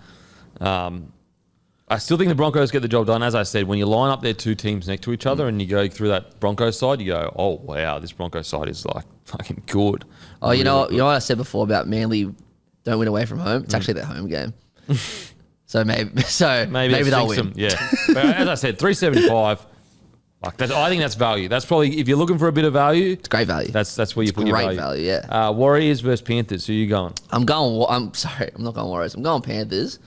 Speaker 2: I still think the Broncos get the job done. As I said, when you line up their two teams next to each other and you go through that Broncos side, you go, oh, wow, this Broncos side is like fucking good.
Speaker 3: Oh, you know what I said before about Manly don't win away from home? It's actually their home game. So maybe they'll win.
Speaker 2: Them, yeah. But as I said, 375. Like I think that's value. That's probably, if you're looking for a bit of value,
Speaker 3: It's great value.
Speaker 2: that's where you put your
Speaker 3: Great
Speaker 2: value.
Speaker 3: yeah.
Speaker 2: Warriors versus Panthers. Who are you going?
Speaker 3: I'm not going Warriors. I'm going Panthers.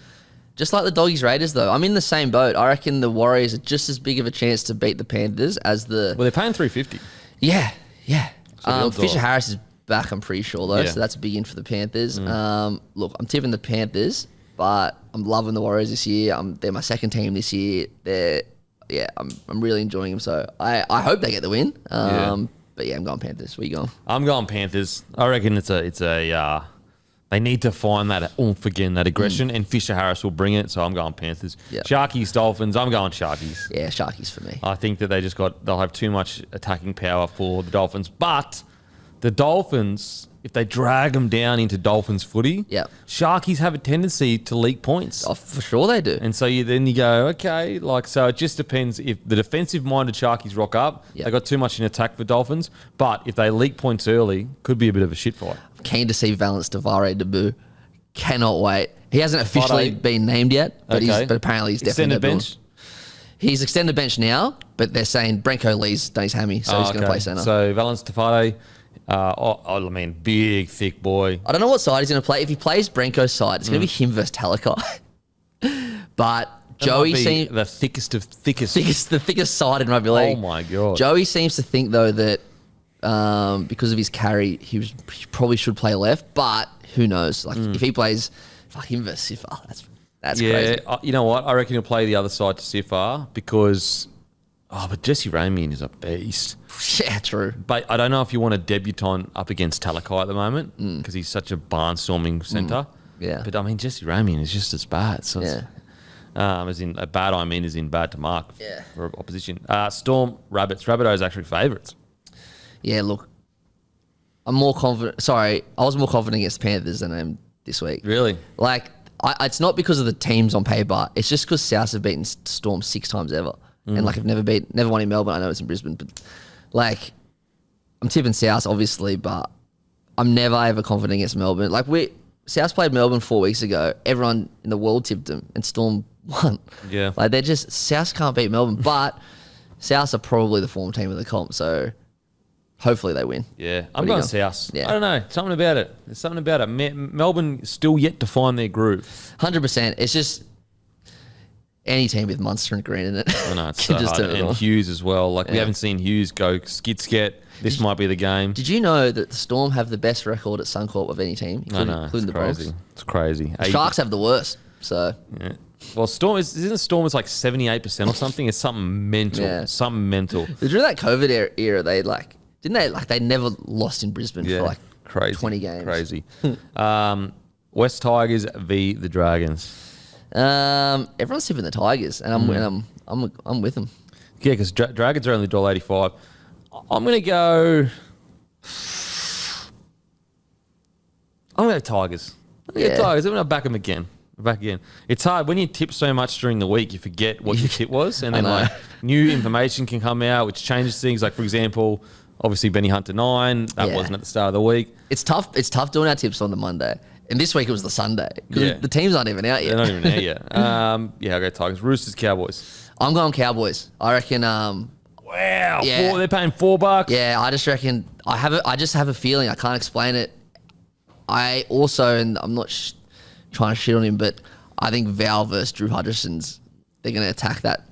Speaker 3: Just like the Doggies Raiders, though. I'm in the same boat. I reckon the Warriors are just as big of a chance to beat the Panthers as the...
Speaker 2: Well, they're paying 350.
Speaker 3: Yeah.
Speaker 2: So the odds
Speaker 3: Fisher
Speaker 2: are-
Speaker 3: Harris is back, I'm pretty sure, though.
Speaker 2: Yeah.
Speaker 3: So that's a big in for the Panthers. Look, I'm tipping the Panthers, but I'm loving the Warriors this year. They're my second team this year. I'm really enjoying them. So I hope they get the win. But yeah, I'm going Panthers. Where you going?
Speaker 2: I'm going Panthers. I reckon it's a they need to find that oomph again, that aggression, and Fisher Harris will bring it. So I'm going Panthers.
Speaker 3: Yeah.
Speaker 2: Sharkies, Dolphins. I'm going Sharkies.
Speaker 3: Yeah, Sharkies for me.
Speaker 2: I think that they'll have too much attacking power for the Dolphins. But the Dolphins, if they drag them down into Dolphins footy,
Speaker 3: Yep.
Speaker 2: Sharkies have a tendency to leak points.
Speaker 3: Oh, for sure they do.
Speaker 2: And so then you go, okay, so it just depends if the defensive-minded Sharkies rock up.
Speaker 3: Yep.
Speaker 2: They got too much in attack for Dolphins. But if they leak points early, could be a bit of a shit fight.
Speaker 3: Keen to see Valence Tavare debut. Cannot wait. He hasn't officially been named yet, but
Speaker 2: Okay.
Speaker 3: but apparently he's
Speaker 2: Extended
Speaker 3: definitely
Speaker 2: bench.
Speaker 3: He's extended bench now, but they're saying Brenko Lee's done his hammy, so he's going to play centre.
Speaker 2: So Valence Tafade, big, thick boy.
Speaker 3: I don't know what side he's going to play. If he plays Brenko's side, it's going to be him versus Talakai. But
Speaker 2: That
Speaker 3: Joey
Speaker 2: might be
Speaker 3: seems
Speaker 2: the thickest of thickest.
Speaker 3: the thickest side in rugby league.
Speaker 2: Oh my God.
Speaker 3: Joey seems to think though that because of his carry, he probably should play left, but who knows? Like if he plays, fuck him versus Sifa. That's crazy.
Speaker 2: You know what? I reckon he'll play the other side to Sifar because, but Jesse Ramian is a beast.
Speaker 3: Yeah, true.
Speaker 2: But I don't know if you want a debutant up against Talakai at the moment because he's such a barnstorming centre.
Speaker 3: Yeah.
Speaker 2: But I mean, Jesse Ramian is just as bad. So
Speaker 3: Yeah.
Speaker 2: as in bad, I mean, as in bad to mark
Speaker 3: Yeah.
Speaker 2: for opposition. Storm, Rabbits. Rabbitohs actually favourites.
Speaker 3: Yeah, look, I'm more confident. Sorry, I was more confident against the Panthers than I am this week.
Speaker 2: Really?
Speaker 3: Like, it's not because of the teams on paper. It's just because South have beaten Storm 6 times ever, and like have never won in Melbourne. I know it's in Brisbane, but like, I'm tipping South obviously, but I'm never ever confident against Melbourne. Like South played Melbourne 4 weeks ago. Everyone in the world tipped them, and Storm won.
Speaker 2: Yeah.
Speaker 3: Like they're just South can't beat Melbourne, but South are probably the form team of the comp, so. Hopefully they win.
Speaker 2: Yeah, I'm
Speaker 3: do you
Speaker 2: going
Speaker 3: go?
Speaker 2: South.
Speaker 3: Yeah.
Speaker 2: I don't know. Something about it. There's something about it. Melbourne still yet to find their groove.
Speaker 3: 100%. It's just any team with Munster and Green in it.
Speaker 2: I know it's
Speaker 3: can
Speaker 2: so
Speaker 3: just
Speaker 2: hard.
Speaker 3: turn it
Speaker 2: And
Speaker 3: on.
Speaker 2: Hughes as well. Like we
Speaker 3: Yeah.
Speaker 2: haven't seen Hughes go skid-sket. This might be the game.
Speaker 3: Did you know that the Storm have the best record at Suncorp of any team,
Speaker 2: I know.
Speaker 3: including
Speaker 2: It's
Speaker 3: the
Speaker 2: crazy.
Speaker 3: Bronx?
Speaker 2: It's crazy.
Speaker 3: Sharks have the worst. So
Speaker 2: Yeah. Well, Storm isn't Storm is like 78% or something. It's something mental.
Speaker 3: Yeah.
Speaker 2: Something mental.
Speaker 3: during that COVID era, they never lost in Brisbane
Speaker 2: Yeah.
Speaker 3: for like
Speaker 2: Crazy.
Speaker 3: 20 games.
Speaker 2: Crazy. West Tigers v the Dragons.
Speaker 3: Everyone's tipping the Tigers, and I'm with them.
Speaker 2: Yeah, because Dragons are only $1.85. I'm going to go. I'm going to go Tigers. I'm going to
Speaker 3: Yeah.
Speaker 2: go Tigers. I'm going to back them again. Back again. It's hard when you tip so much during the week, you forget what your tip was, and then
Speaker 3: I know.
Speaker 2: like new information can come out, which changes things. Like for example, obviously Benny Hunter 9. That
Speaker 3: Yeah.
Speaker 2: wasn't at the start of the week.
Speaker 3: It's tough. It's tough doing our tips on the Monday, and this week it was the Sunday because
Speaker 2: Yeah.
Speaker 3: the teams aren't even out yet.
Speaker 2: They're not even there yet. Yeah, I'll go Tigers. Roosters, Cowboys.
Speaker 3: I'm going Cowboys. I reckon.
Speaker 2: Wow.
Speaker 3: Yeah.
Speaker 2: They're paying $4.
Speaker 3: Yeah, I just reckon I just have a feeling. I can't explain it. I also, and I'm not trying to shit on him, but I think Val versus Drew Hutchison's they're going to attack that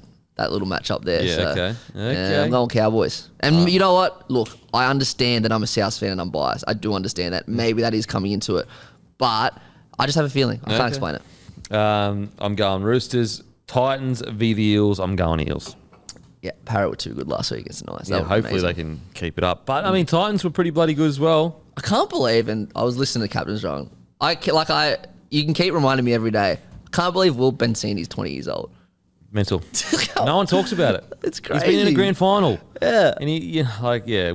Speaker 3: little match up there.
Speaker 2: Yeah,
Speaker 3: so,
Speaker 2: okay.
Speaker 3: Yeah, I'm going Cowboys. And you know what? Look, I understand that I'm a South fan and I'm biased. I do understand that. Maybe that is coming into it, but I just have a feeling. I can't
Speaker 2: Okay.
Speaker 3: explain it.
Speaker 2: I'm going Roosters. Titans v the Eels. I'm going Eels.
Speaker 3: Yeah, Parrot were too good last week against the Knights.
Speaker 2: Yeah, hopefully they can keep it up. But I mean, Titans were pretty bloody good as well.
Speaker 3: I can't believe, and I was listening to Captain's Wrong. You can keep reminding me every day. I can't believe Will Bensini's 20 years old.
Speaker 2: Mental. No one talks about it.
Speaker 3: It's
Speaker 2: He's been in a
Speaker 3: crazy.
Speaker 2: grand final.
Speaker 3: Yeah.
Speaker 2: And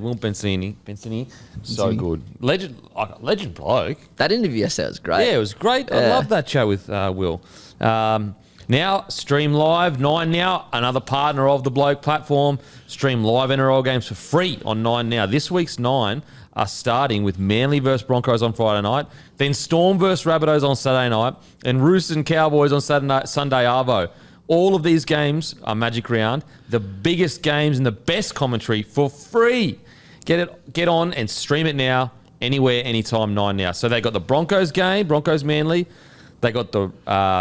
Speaker 2: Will Bensini, so good. Legend bloke.
Speaker 3: That interview yesterday was great.
Speaker 2: Yeah, it was great. I love that chat with Will. Now, Stream Live, 9 Now, another partner of the Bloke platform. Stream live NRL games for free on 9 Now. This week's 9 are starting with Manly versus Broncos on Friday night, then Storm versus Rabbitohs on Saturday night, and Roosters and Cowboys on Sunday Arvo. All of these games are Magic Round, the biggest games and the best commentary for free. Get on and stream it now, anywhere, anytime, 9 Now. So they got the Broncos game, Broncos Manly. They got the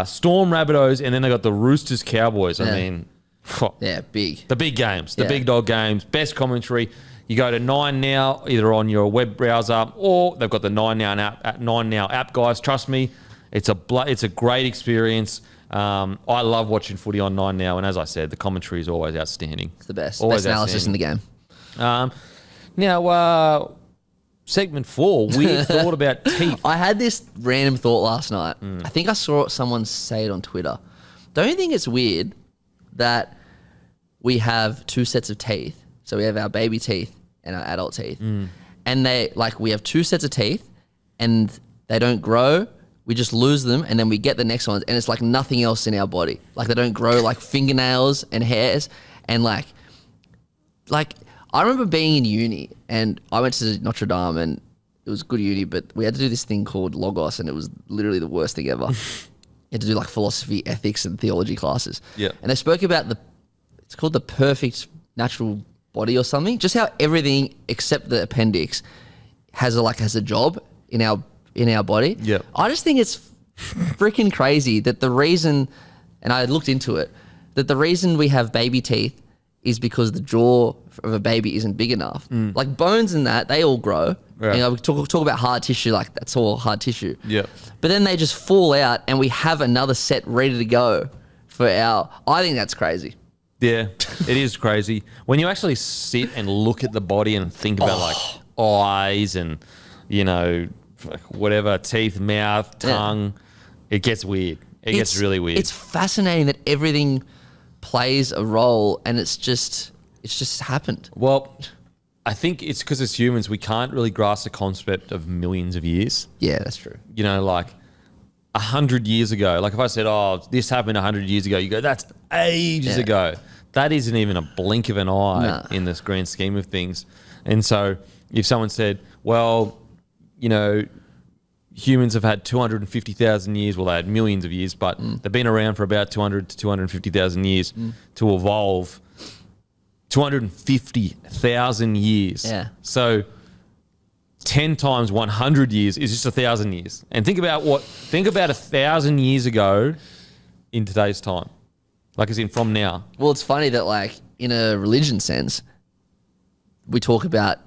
Speaker 2: Storm Rabbitohs, and then they got the Roosters Cowboys. I mean,
Speaker 3: Yeah, big.
Speaker 2: the big games, the
Speaker 3: Yeah.
Speaker 2: big dog games, best commentary. You go to 9 Now, either on your web browser or they've got the 9 Now app, guys. Trust me, it's a great experience. I love watching footy on 9 Now, and as I said, the commentary is always outstanding.
Speaker 3: It's the best.
Speaker 2: Always
Speaker 3: Best analysis in the game.
Speaker 2: Now, segment 4, weird thought about teeth.
Speaker 3: I had this random thought last night. I think I saw someone say it on Twitter. Don't you think it's weird that we have two sets of teeth? So we have our baby teeth and our adult teeth. And we have two sets of teeth and they don't grow. We just lose them and then we get the next ones and it's like nothing else in our body. Like they don't grow like fingernails and hairs. And like I remember being in uni and I went to Notre Dame and it was good uni, but we had to do this thing called Logos and it was literally the worst thing ever. You had to do like philosophy, ethics and theology classes.
Speaker 2: Yeah.
Speaker 3: And they spoke about it's called the perfect natural body or something. Just how everything except the appendix has a job in our body.
Speaker 2: Yeah.
Speaker 3: I just think it's freaking crazy that the reason, and I looked into it, that the reason we have baby teeth is because the jaw of a baby isn't big enough. Like bones and that, they all grow.
Speaker 2: Yeah.
Speaker 3: We talk about hard tissue, like that's all hard tissue.
Speaker 2: Yeah.
Speaker 3: But then they just fall out and we have another set ready to go for I think that's crazy.
Speaker 2: Yeah, it is crazy. When you actually sit and look at the body and think about like eyes and, whatever, teeth, mouth, tongue, it gets weird. It gets really weird.
Speaker 3: It's fascinating that everything plays a role and it's just happened.
Speaker 2: Well, I think it's because as humans, we can't really grasp the concept of millions of years.
Speaker 3: Yeah, that's true.
Speaker 2: Like 100 years ago. Like if I said, this happened 100 years ago, you go, that's ages ago. That isn't even a blink of an eye in this grand scheme of things. And so if someone said, well, humans have had 250,000 years, well, they had millions of years, but they've been around for about 200 to 250,000 years to evolve. 250,000 years.
Speaker 3: Yeah.
Speaker 2: So 10 times 100 years is just 1,000 years. And think about 1,000 years ago in today's time. Like as in from now.
Speaker 3: Well, it's funny that like in a religion sense, we talk about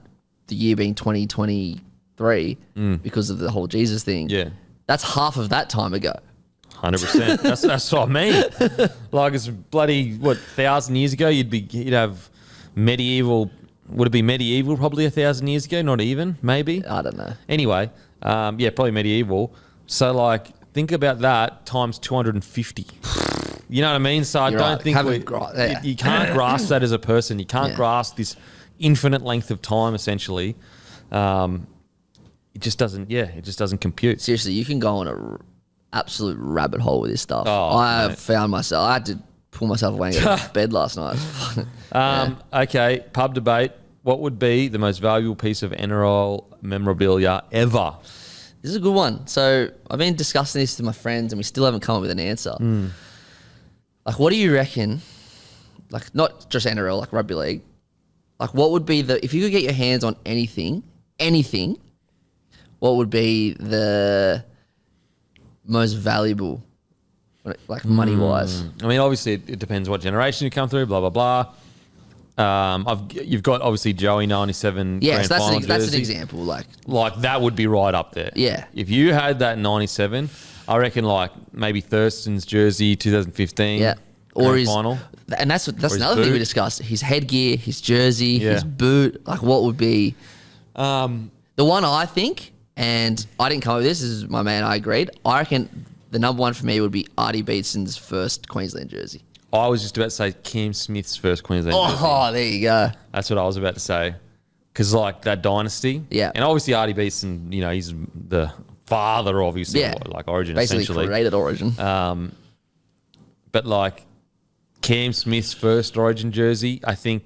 Speaker 3: the year being 2023 because of the whole Jesus thing.
Speaker 2: Yeah.
Speaker 3: That's half of that time ago.
Speaker 2: 100%. That's what I mean. Like it's bloody 1,000 years ago. You'd have medieval. Would it be medieval? Probably 1,000 years ago. Not even. Maybe.
Speaker 3: I don't know.
Speaker 2: Anyway, probably medieval. So like, think about that times 250. You know what I mean? So I don't think you can't grasp that as a person. You can't grasp this infinite length of time. Essentially, it just doesn't. Yeah, it just doesn't compute.
Speaker 3: Seriously, you can go on a absolute rabbit hole with this stuff.
Speaker 2: Oh,
Speaker 3: I
Speaker 2: mate.
Speaker 3: found myself. I had to pull myself away and go to bed last night.
Speaker 2: Okay, pub debate. What would be the most valuable piece of NRL memorabilia ever?
Speaker 3: This is a good one. So I've been discussing this with my friends, and we still haven't come up with an answer. Like, what do you reckon? Like, not just NRL, like rugby league. Like, what would be if you could get your hands on anything? What would be the most valuable, like money wise?
Speaker 2: I mean, obviously, it depends what generation you come through. Blah blah blah. You've got obviously Joey 97.
Speaker 3: Yes,
Speaker 2: grand final
Speaker 3: that's an
Speaker 2: jersey.
Speaker 3: example.
Speaker 2: Like that would be right up there.
Speaker 3: Yeah.
Speaker 2: If you had that 97, I reckon like maybe Thurston's jersey 2015.
Speaker 3: Yeah. Or his
Speaker 2: final.
Speaker 3: And that's another thing
Speaker 2: boot.
Speaker 3: we discussed. His headgear, his jersey,
Speaker 2: Yeah.
Speaker 3: his boot. Like, what would be the one I think? And I didn't come up with this. This is my man. I agreed. I reckon the number one for me would be Artie Beetson's first Queensland jersey.
Speaker 2: I was just about to say Cam Smith's first Queensland jersey.
Speaker 3: Oh, there you go.
Speaker 2: That's what I was about to say. Because, like, that dynasty.
Speaker 3: Yeah.
Speaker 2: And obviously, Artie Beeson, you know, he's the father, obviously,
Speaker 3: Yeah.
Speaker 2: of, like, Origin,
Speaker 3: Basically
Speaker 2: essentially.
Speaker 3: created Origin.
Speaker 2: But, like, Cam Smith's first Origin jersey, I think,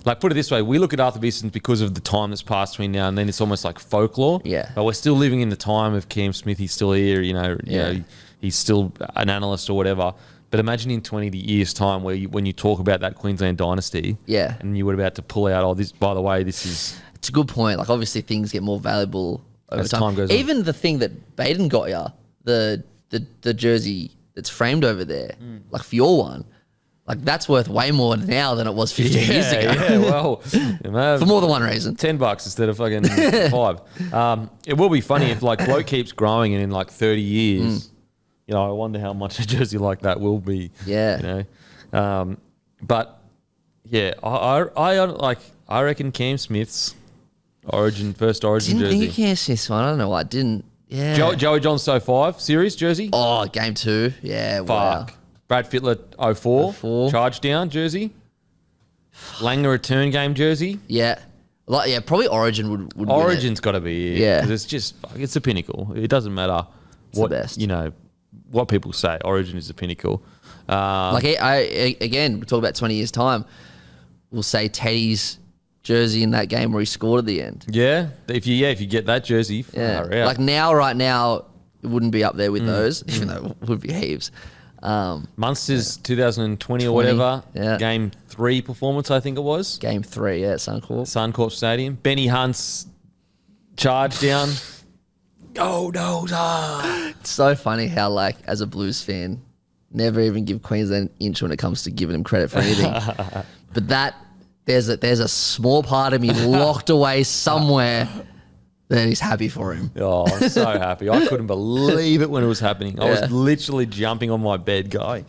Speaker 2: like, put it this way, we look at Arthur Beeson because of the time that's passed between now and then. It's almost like folklore.
Speaker 3: Yeah.
Speaker 2: But we're still living in the time of Cam Smith. He's still here, you know, he's still an analyst or whatever. But imagine in 20 years' time when you talk about that Queensland dynasty
Speaker 3: Yeah.
Speaker 2: and you were about to pull out, this, by the way, this is...
Speaker 3: It's a good point. Like, obviously, things get more valuable over
Speaker 2: As
Speaker 3: time.
Speaker 2: time goes on.
Speaker 3: Even the thing that Baden got you, the jersey that's framed over there, like for your one, like that's worth way more now than it was 15 years ago.
Speaker 2: Yeah, well,
Speaker 3: For more than one reason.
Speaker 2: $10 instead of fucking $5. It will be funny if like bloke keeps growing and in like 30 years, you know, I wonder how much a jersey like that will be.
Speaker 3: Yeah.
Speaker 2: You know, but yeah, I reckon Cam Smith's first Origin
Speaker 3: Didn't
Speaker 2: jersey.
Speaker 3: think you can see this one. I don't know why I didn't. Yeah.
Speaker 2: Joey John 05 series jersey.
Speaker 3: Oh, game 2. Yeah.
Speaker 2: Fuck.
Speaker 3: Wow.
Speaker 2: Brad Fittler 04
Speaker 3: 04.
Speaker 2: charge down jersey. Langer return game jersey.
Speaker 3: Yeah. Like, yeah, probably Origin would win it.
Speaker 2: Origin's got to be it.
Speaker 3: Yeah.
Speaker 2: 'Cause it's just, it's the pinnacle. It doesn't matter what,
Speaker 3: the best.
Speaker 2: you know, what people say. Origin is the pinnacle.
Speaker 3: Like, again, we talk about 20 years' time. We'll say Teddy's jersey in that game where he scored at the end.
Speaker 2: Yeah. If you get that jersey,
Speaker 3: Yeah.
Speaker 2: far out.
Speaker 3: Like right now, it wouldn't be up there with those, even though it would be heaps.
Speaker 2: Munster's 2020 or
Speaker 3: 20,
Speaker 2: whatever.
Speaker 3: yeah.
Speaker 2: Game 3 performance, I think it was.
Speaker 3: Game 3, yeah, at Suncorp.
Speaker 2: Suncorp Stadium. Benny Hunt's charge down. Go Dozer.
Speaker 3: It's so funny how, like, as a Blues fan, never even give Queensland an inch when it comes to giving them credit for anything. But there's a small part of me locked away somewhere that is happy for him.
Speaker 2: Oh, I'm so happy. I couldn't believe it when it was happening. I
Speaker 3: Yeah.
Speaker 2: was literally jumping on my bed going,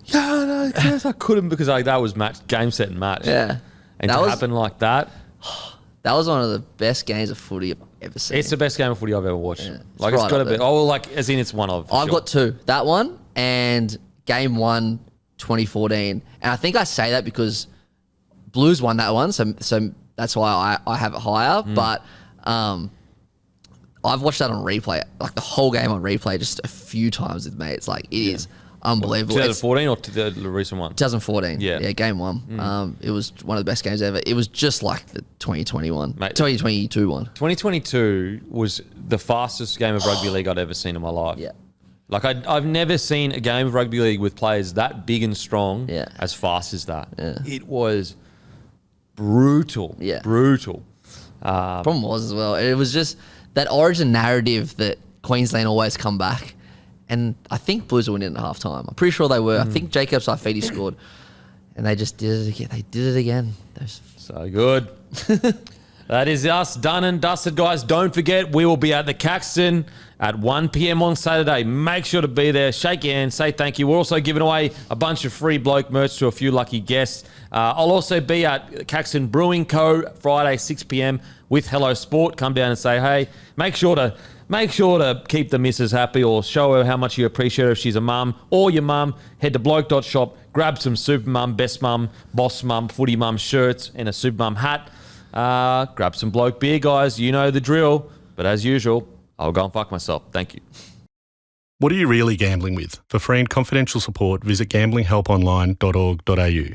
Speaker 2: yeah, no, yes, I couldn't because that was game, set, and match.
Speaker 3: Yeah.
Speaker 2: And
Speaker 3: That
Speaker 2: to
Speaker 3: was-
Speaker 2: happen like that,
Speaker 3: That was one of the best games of footy I've ever seen.
Speaker 2: it's the best game of footy I've ever watched.
Speaker 3: Yeah, it's
Speaker 2: Like, it's
Speaker 3: right
Speaker 2: got to
Speaker 3: up
Speaker 2: be.
Speaker 3: there.
Speaker 2: Oh, like, as in it's one of. for
Speaker 3: I've
Speaker 2: sure.
Speaker 3: got 2. That one and Game 1, 2014. And I think I say that because Blues won that one, so that's why I have it higher. But I've watched that on replay, like the whole game on replay, just a few times with mates. Like, it is unbelievable. It's
Speaker 2: 2014 or the recent one?
Speaker 3: 2014.
Speaker 2: Yeah.
Speaker 3: Game 1. It was one of the best games ever. It was just like the 2021,
Speaker 2: Mate.
Speaker 3: 2022 one.
Speaker 2: 2022 was the fastest game of rugby league I'd ever seen in my life.
Speaker 3: Yeah.
Speaker 2: Like, I've never seen a game of rugby league with players that big and strong
Speaker 3: Yeah.
Speaker 2: as fast as that.
Speaker 3: Yeah.
Speaker 2: It was brutal.
Speaker 3: Yeah.
Speaker 2: Brutal.
Speaker 3: Problem was as well, it was just that Origin narrative that Queensland always come back, and I think Blues were winning at half time. I'm pretty sure they were. I think Jacob Saifidi scored, and they just did it again. They did it again. Those
Speaker 2: So good. That is us done and dusted, guys. Don't forget, we will be at the Caxton at 1 p.m. on Saturday. Make sure to be there. Shake your hand. Say thank you. We're also giving away a bunch of free bloke merch to a few lucky guests. I'll also be at Caxton Brewing Co. Friday, 6 p.m. with Hello Sport. Come down and say hey. Make sure to keep the missus happy or show her how much you appreciate her if she's a mum or your mum. Head to bloke.shop, grab some Super Mum, Best Mum, Boss Mum, Footy Mum shirts and a Super Mum hat. Grab some bloke beer, guys. You know the drill. But as usual, I'll go and fuck myself. Thank you.
Speaker 1: What are you really gambling with? For free and confidential support, visit gamblinghelponline.org.au.